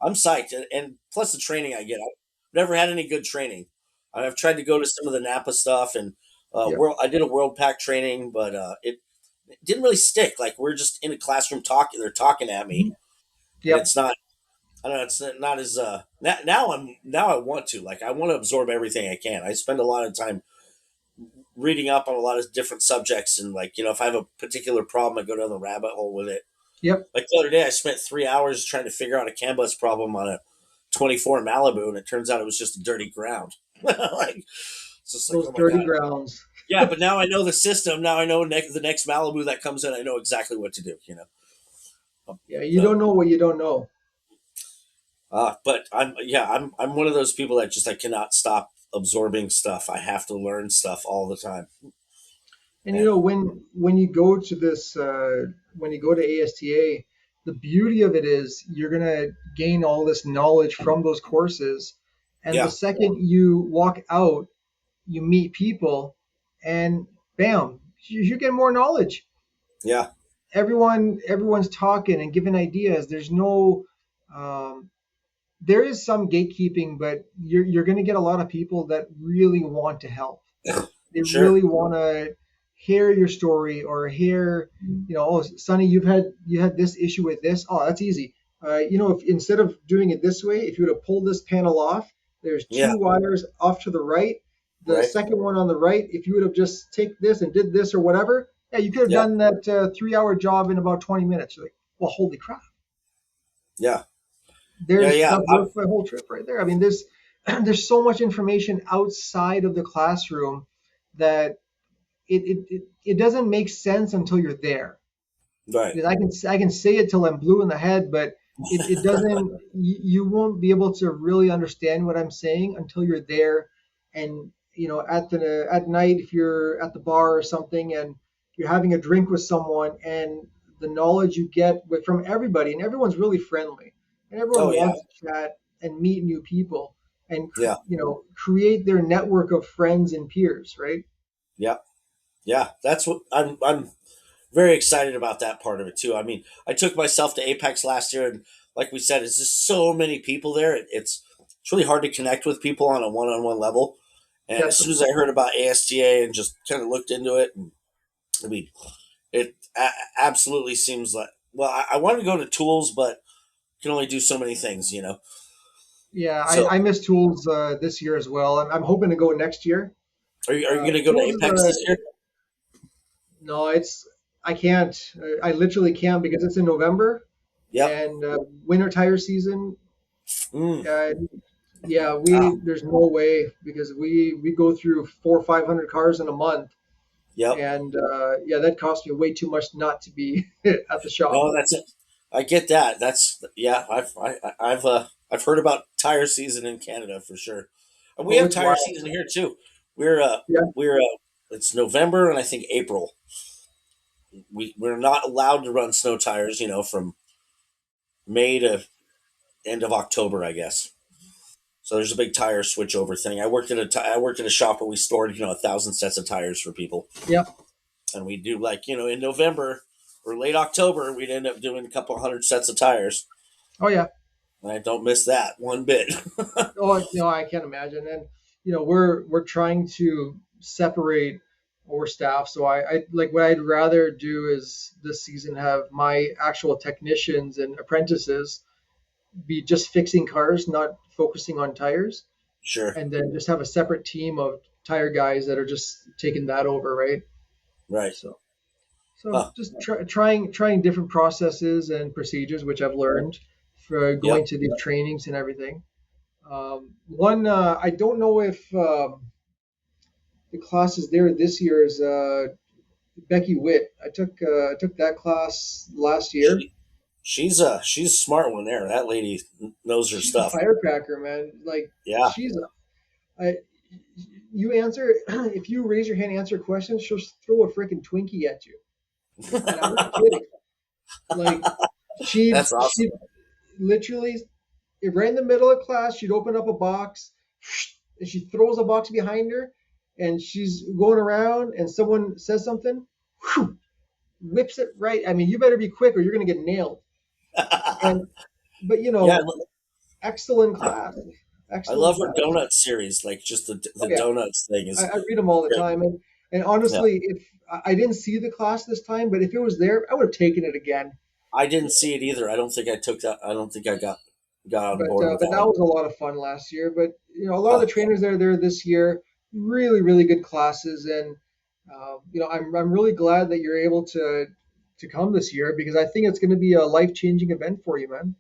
I'm psyched, and plus the training I get. I've never had any good training. I've tried to go to some of the Napa stuff and Yep. world. I did a World Pack training, but it didn't really stick. Like we're just in a classroom talking. They're talking at me, Mhm. and Yep. it's not. I don't know. It's not as now. I want to like. I want to absorb everything I can. I spend a lot of time reading up on a lot of different subjects, and like if I have a particular problem, I go down the rabbit hole with it. Yep. Like the other day, I spent 3 hours trying to figure out a CAN bus problem on a 24 Malibu, and it turns out it was just a dirty ground. Like it's just like, Those oh my dirty god. grounds. Yeah, but now I know the system. Now I know the next Malibu that comes in. I know exactly what to do. Yeah, you So don't know what you don't know. but I'm one of those people that just I cannot stop absorbing stuff. I have to learn stuff all the time. And And when you go to this when you go to ASTA, the beauty of it is you're gonna gain all this knowledge from those courses, and the yeah, second you walk out, you meet people, and bam, you get more knowledge. yeah, Everyone's talking and giving ideas. There's no um, there is some gatekeeping, but you're going to get a lot of people that really want to help. They sure, really want to hear your story or hear, oh, Sonny, you had this issue with this. Oh, that's easy. If instead of doing it this way, if you would have pulled this panel off, there's yeah, two wires off to the right. The right, second one on the right, if you would have just take this and did this or whatever, yeah, you could have yeah, done that 3 hour job in about 20 minutes. You're like, well, holy crap. yeah, yeah, There's yeah. that worth my whole trip right there. I mean, there's there's so much information outside of the classroom that it doesn't make sense until you're there. Right, Because I can say it till I'm blue in the head, but it doesn't. You won't be able to really understand what I'm saying until you're there, and at night if you're at the bar or something and you're having a drink with someone and the knowledge you get from everybody, and everyone's really friendly and oh everyone yeah, wants to chat and meet new people and yeah, create their network of friends and peers, right? yeah, yeah. That's what I'm very excited about that part of it too. I mean, I took myself to Apex last year, and like we said, it's just so many people there. It's really hard to connect with people on a one-on-one level. And as Yes. soon as I heard about ASTA and just kind of looked into it, and I mean, it absolutely seems like, well, I wanted to go to tools, but can only do so many things. Yeah, So I missed tools this year as well. I'm hoping to go next year. are you going to go to Tools is Apex this year? no, I can't. I literally can't because it's in November Yep. and winter tire season. Mm, Uh, yeah, wow. there's no way because we go through 400 or 500 cars in a month, Yep. and yeah, that costs me way too much not to be at the shop. No, that's it. I get that. That's yeah. I've heard about tire season in Canada for sure, and we Oh, have it's tire wild. season here too. We're uh Yeah. we're it's November and I think April. We're not allowed to run snow tires. From May to end of October, I guess. So there's a big tire switchover thing. I worked at a shop where we stored 1,000 sets of tires for people, Yeah. and we do like in November or late October we'd end up doing a couple hundred sets of tires. Oh yeah. I don't miss that one bit. Oh no, I can't imagine. And we're trying to separate our staff. So I like what I'd rather do is this season have my actual technicians and apprentices be just fixing cars, not focusing on tires, Sure. and then just have a separate team of tire guys that are just taking that over, right? Right. So Huh. just trying different processes and procedures, which I've learned for Yep. going to these trainings and everything. One I don't know if the class is there this year is Becky Witt. I took that class last year. She she's a smart one there. That lady knows her She's a stuff. firecracker, man. Like Yeah. she's I, you answer if you raise your hand, and answer a question, she'll throw a freaking Twinkie at you, and I'm not kidding. Like That's awesome. she literally right in the middle of class, she'd open up a box, and she throws a box behind her, and she's going around, and someone says something, whew, whips it right. I mean, you better be quick or you're gonna get nailed. And but Yeah, excellent class, I excellent love her class. donut series. Like just Oh the yeah, donuts thing I is read them all the great. time, and Yeah. honestly, if I didn't see the class this time, but if it was there, I would have taken it again. I didn't see it either. I don't think I took that. I don't think I got on board with But that that one. was a lot of fun last year. But a lot of Huh. the trainers that are there this year, really good classes, and I'm really glad that you're able to come this year because I think it's going to be a life changing event for you, man.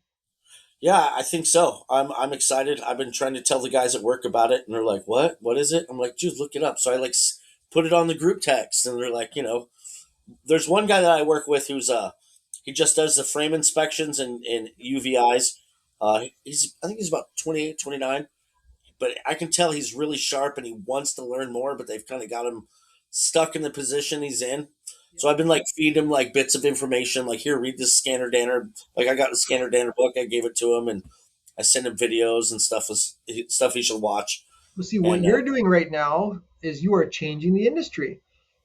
Yeah, I think so. I'm excited. I've been trying to tell the guys at work about it, and they're like, "What? What is it?" I'm like, "Dude, look it up." So I like put it on the group text, and they're like, there's one guy that I work with who's he just does the frame inspections and UVIs. I think he's about 28, 29, but I can tell he's really sharp and he wants to learn more. But they've kind of got him stuck in the position he's in. So Yep. I've been like feeding him like bits of information, like here, read this Scanner Danner. Like I got the Scanner Danner book, I gave it to him, and I sent him videos and stuff he should watch. Well, see, what And you're doing right now is you are changing the industry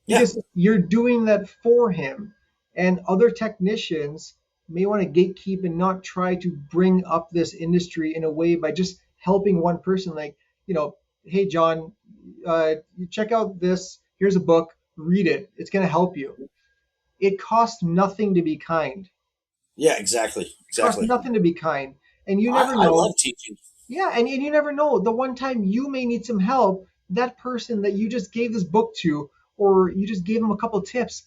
yeah, because you're doing that for him. And other technicians may want to gatekeep and not try to bring up this industry in a way by just helping one person. Like, hey, John, you check out this. Here's a book. Read it. It's going to help you. It costs nothing to be kind. yeah, exactly, It costs exactly. nothing to be kind. And you never I know. love teaching. Yeah, and you never know. The one time you may need some help, that person that you just gave this book to, or you just gave them a couple tips,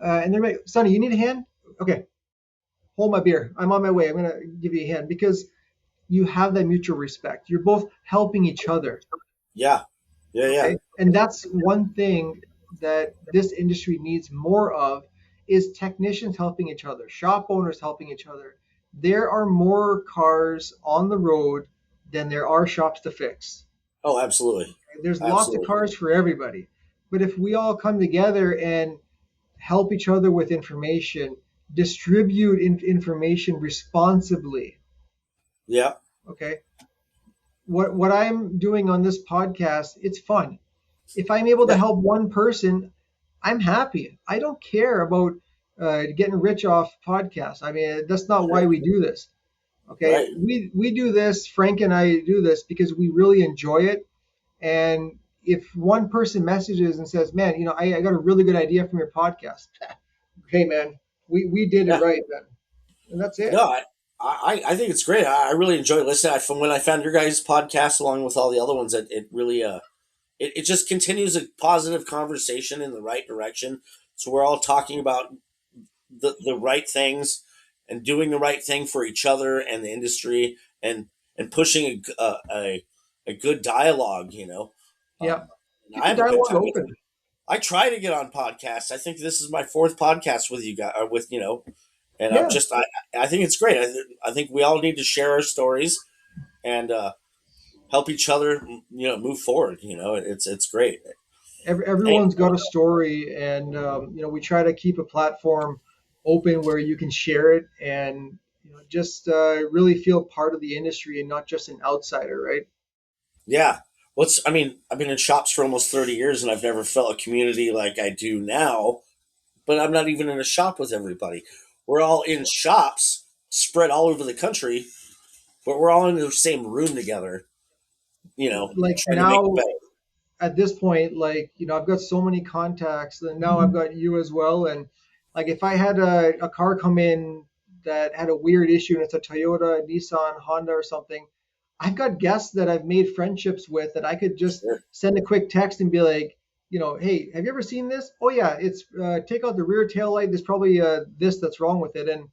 and they're like, Sonny, you need a hand? Okay, hold my beer. I'm on my way. I'm going to give you a hand because you have that mutual respect. You're both helping each other. Yeah, yeah, yeah. Okay. And that's one thing that this industry needs more of is technicians helping each other, shop owners helping each other. There are more cars on the road than there are shops to fix. Oh, absolutely, There's lots of absolutely. cars for everybody. But if we all come together and help each other with information, distribute information responsibly, Yeah, okay? What I'm doing on this podcast, it's fun. If I'm able to yeah, help one person, I'm happy. I don't care about getting rich off podcasts. I mean, that's not why sure, we do this. Okay, right. we do this. Frank and I do this because we really enjoy it. And if one person messages and says, "Man, I got a really good idea from your podcast," hey man, we did it Yeah, right then, and that's no, it. I think it's great. I really enjoy listening. From when I found your guys' podcast along with all the other ones, it really it just continues a positive conversation in the right direction. So we're all talking about the right things and doing the right thing for each other and the industry and pushing a good dialogue. Yeah, I keep the have a good dialogue time. open. I try to get on podcasts. I think this is my fourth podcast with you guys, and Yeah, I think it's great. I think we all need to share our stories and help each other, move forward. It's great. And everyone's got a story, and we try to keep a platform open where you can share it and just really feel part of the industry and not just an outsider, right? yeah, I mean, I've been in shops for almost 30 years and I've never felt a community like I do now, but I'm not even in a shop with everybody. We're all in shops spread all over the country, but we're all in the same room together, Like trying to make it now better. at this point, like I've got so many contacts, and now I've got you as well. And like if I had a car come in that had a weird issue and it's a Toyota, Nissan, Honda, or something, I've got guests that I've made friendships with that I could just Sure. send a quick text and be like, hey, have you ever seen this? Oh yeah, it's take out the rear tail light. There's probably this that's wrong with it, and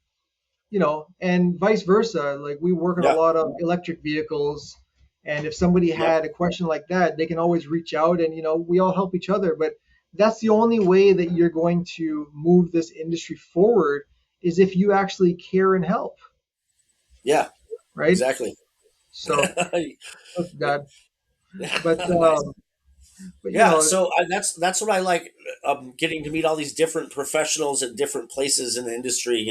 and vice versa. Like we work on a Yeah. lot of electric vehicles, and if somebody Yeah. had a question like that, they can always reach out, and we all help each other. But that's the only way that you're going to move this industry forward is if you actually care and help, Yeah. right? Exactly. So that's that. But Nice. but Yeah. So that's what I like. Getting to meet all these different professionals at different places in the industry.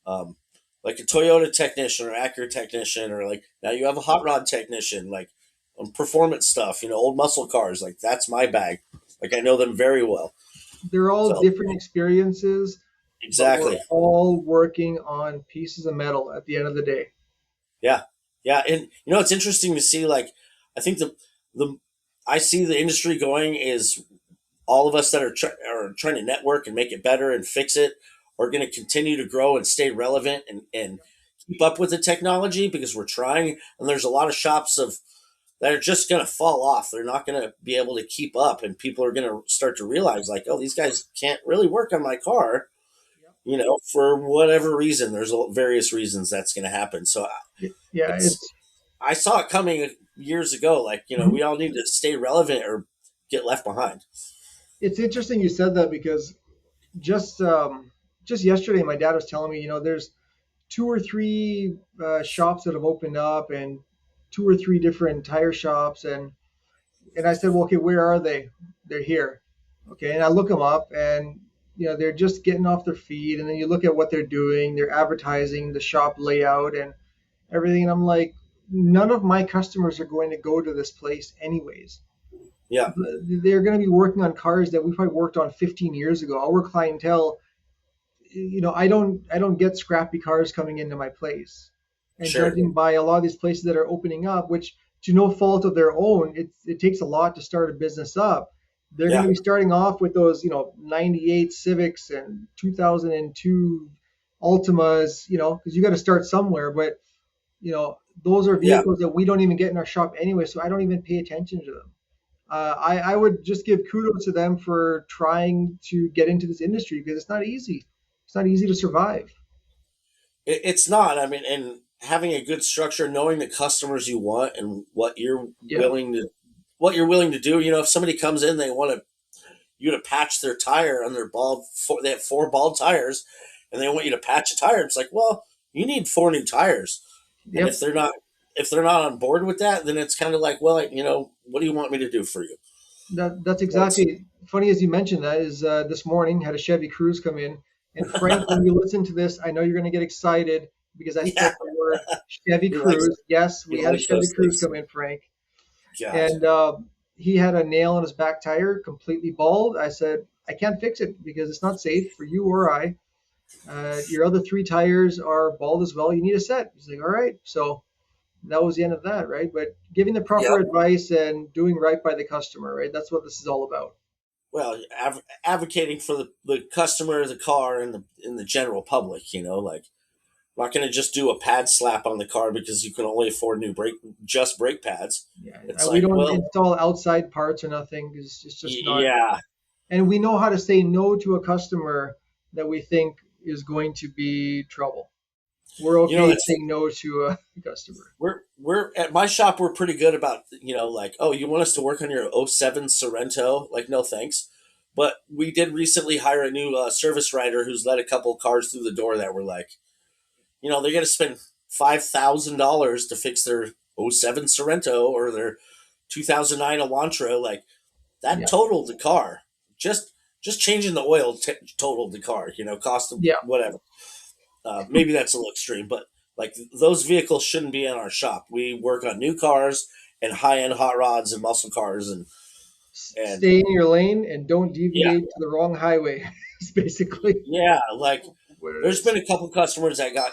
Um, like a Toyota technician or Acura technician, or like now you have a hot rod technician, like performance stuff. Old muscle cars. Like that's my bag. Like I know them very well. they're all So different experiences, but we're exactly. all working on pieces of metal at the end of the day. Yeah. Yeah. And it's interesting to see. Like I think the I see the industry going is all of us that are trying to network and make it better and fix it are going to continue to grow and stay relevant and keep up with the technology because we're trying. And there's a lot of shops that are just going to fall off. They're not going to be able to keep up, and people are going to start to realize like, oh, these guys can't really work on my car. For whatever reason, there's various reasons that's going to happen. So Yeah, it's it's I saw it coming years ago. Like mhm. we all need to stay relevant or get left behind. It's interesting you said that because just just yesterday my dad was telling me, there's two or three shops that have opened up and two or three different tire shops, and I said, well, okay, where are they? They're here. Okay, and I look them up, and they're just getting off their feet, and then you look at what they're doing, they're advertising, the shop layout, and everything, and I'm like, none of my customers are going to go to this place anyways. Yeah, They're going to be working on cars that we probably worked on 15 years ago. Our clientele, I don't get scrappy cars coming into my place. And sure. judging by a lot of these places that are opening up, which to no fault of their own, it takes a lot to start a business up. They're going Yeah, to be starting off with those, 98 Civics and 2002 Altimas, because you got to start somewhere. But, those are yeah. vehicles that we don't even get in our shop anyway, so I don't even pay attention to them. I would just give kudos to them for trying to get into this industry because it's not easy. It's not easy to survive. It's not. I mean, and having a good structure, knowing the customers you want and Yeah, what you're willing to do. If somebody comes in, they want you to patch their tire on their bald. They have four bald tires, and they want you to patch a tire. It's like, well, you need four new tires, and yep. if they're not on board with that, then it's kind of like, well, what do you want me to do for you? That's That's exactly funny as you mentioned that is this morning had a Chevy Cruze come in. And Frank, when you listen to this, I know you're going to get excited because I yeah. said the word Chevy He likes Cruze. Yes, he we had a likes Chevy those Cruze things. come in, Frank. God, And he had a nail in his back tire, completely bald. I said, I can't fix it because it's not safe for you or I. Your other three tires are bald as well. You need a set. He's like, all right. So that was the end of that, right? But giving the proper yeah. advice and doing right by the customer, right? That's what this is all about. Well, advocating for the customer, the car, and the general public. Like, I'm not going to just do a pad slap on the car because you can only afford just brake pads. Yeah, It's we like, don't well, install outside parts or nothing because it's just not. yeah. And we know how to say no to a customer that we think is going to be trouble. We're okay That's saying no to a customer. we're at my shop. We're pretty good about like, oh, you want us to work on your '07 Sorrento? Like, no thanks. But we did recently hire a new service writer who's let a couple cars through the door that were like, they're going to spend $5,000 to fix their '07 Sorrento or their 2009 Elantra. Like, that Yeah, totaled the car. Just changing the oil totaled the car. Cost them yeah. whatever. Maybe that's a little extreme, but like those vehicles shouldn't be in our shop. We work on new cars and high end hot rods and muscle cars and Stay in your lane and don't yeah, deviate to the wrong highway. It's basically yeah. Like, what it there's is. been a couple customers that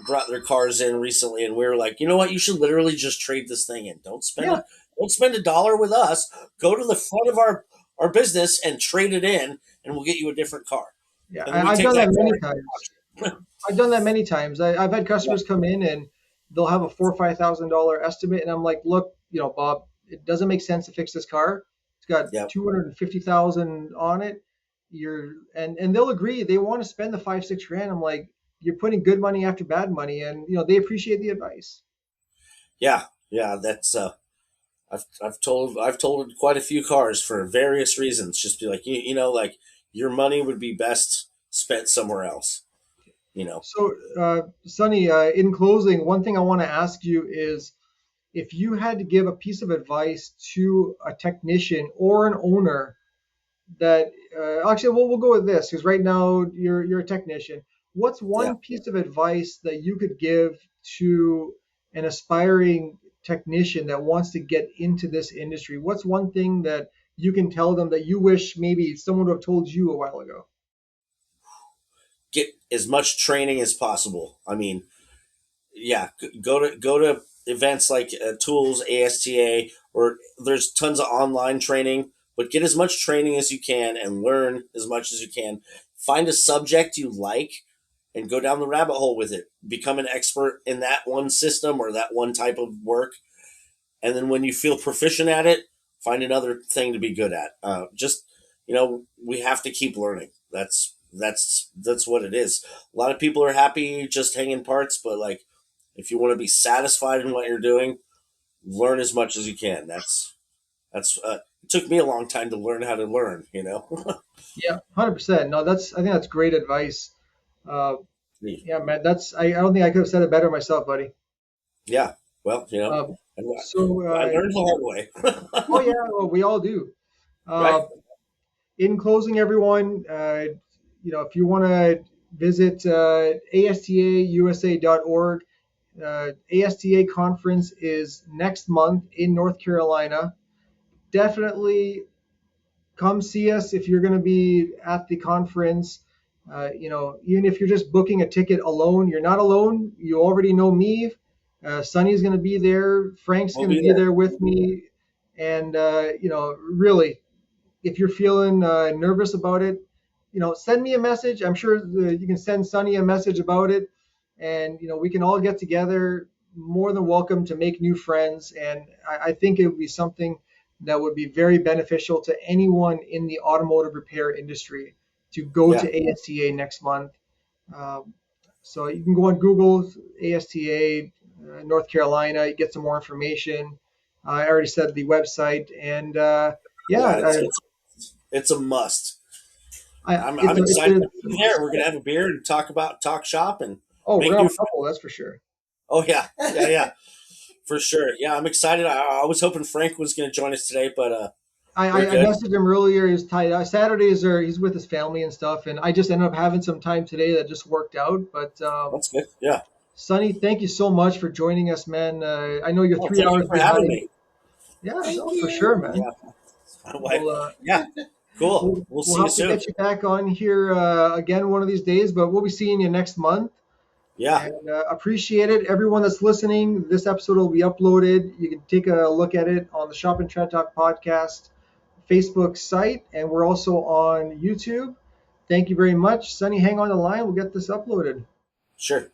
brought their cars in recently, and we were like, you know what, you should literally just trade this thing in. Yeah, Don't spend $1 with us. Go to the front of our business and trade it in, and we'll get you a different car. yeah. And we I've take done that that many car. times. I've done that many times. I've had Yeah, customers come in and they'll have a $4,000 or $5,000 estimate, and I'm like, look, Bob, it doesn't make sense to fix this car. It's got yeah, 250,000 on it. And they'll agree they want to spend the 5-6 grand. I'm like, you're putting good money after bad money, and they appreciate the advice. yeah, yeah. That's I've told quite a few cars for various reasons. Just be like, like your money would be best spent somewhere else. You know, So, Sonny, in closing, one thing I want to ask you is if you had to give a piece of advice to a technician or an owner that actually we'll go with this because right now you're a technician. What's yeah. one piece of advice that you could give to an aspiring technician that wants to get into this industry? What's one thing that you can tell them that you wish maybe someone would have told you a while ago? Get as much training as possible. I mean, yeah, go to events like Tools, ASTA, or there's tons of online training. But get as much training as you can and learn as much as you can. Find a subject you like and go down the rabbit hole with it. Become an expert in that one system or that one type of work. And then when you feel proficient at it, find another thing to be good at. Just we have to keep learning. That's what it is. A lot of people are happy just hanging parts, but like, if you want to be satisfied in what you're doing, learn as much as you can. That's it took me a long time to learn how to learn. Yeah, 100%. No, I think that's great advice. Uh, yeah, man, I don't think I could have said it better myself, buddy. Yeah. Well, Um, I so, I learned the hard way. oh yeah, well, we all do. Uh, Right. in closing, everyone, if you want to visit astausa.org. ASTA conference is next month in North Carolina. Definitely come see us if you're going to be at the conference. Even if you're just booking a ticket alone, you're not alone. You already know me. Sunny's going to be there. Frank's We'll going to be be there. there with me. And, really, if you're feeling nervous about it, send me a message. I'm sure you can send Sunny a message about it. And, we can all get together. More than welcome to make new friends. And I think it would be something that would be very beneficial to anyone in the automotive repair industry to go Yeah. to ASTA next month. Um, so you can go on Google ASTA North Carolina, you get some more information. I already said the website, and Yeah. yeah, It's a must. I'm it's excited to a be there. We're gonna have a beer and talk shop and oh, we're make gonna new have a friends. couple, that's for sure. Oh yeah, for sure. Yeah, I'm excited. I was hoping Frank was gonna join us today, but we're I good. messaged him earlier. He's tied. Saturdays are he's with his family and stuff, and I just ended up having some time today that just worked out. But That's good. Yeah. Sonny, thank you so much for joining us, man. I know you're Well, three thank you hours for having behind. me. Yeah, Thank no, for sure, you. man. Yeah, my wife. We'll Yeah, cool. We'll we'll see you have to soon. get you back on here again one of these days, but we'll be seeing you next month. Yeah, And appreciate it, everyone that's listening. This episode will be uploaded. You can take a look at it on the Shop and Trend Talk podcast Facebook site, and we're also on YouTube. Thank you very much, Sonny. Hang on the line. We'll get this uploaded. sure.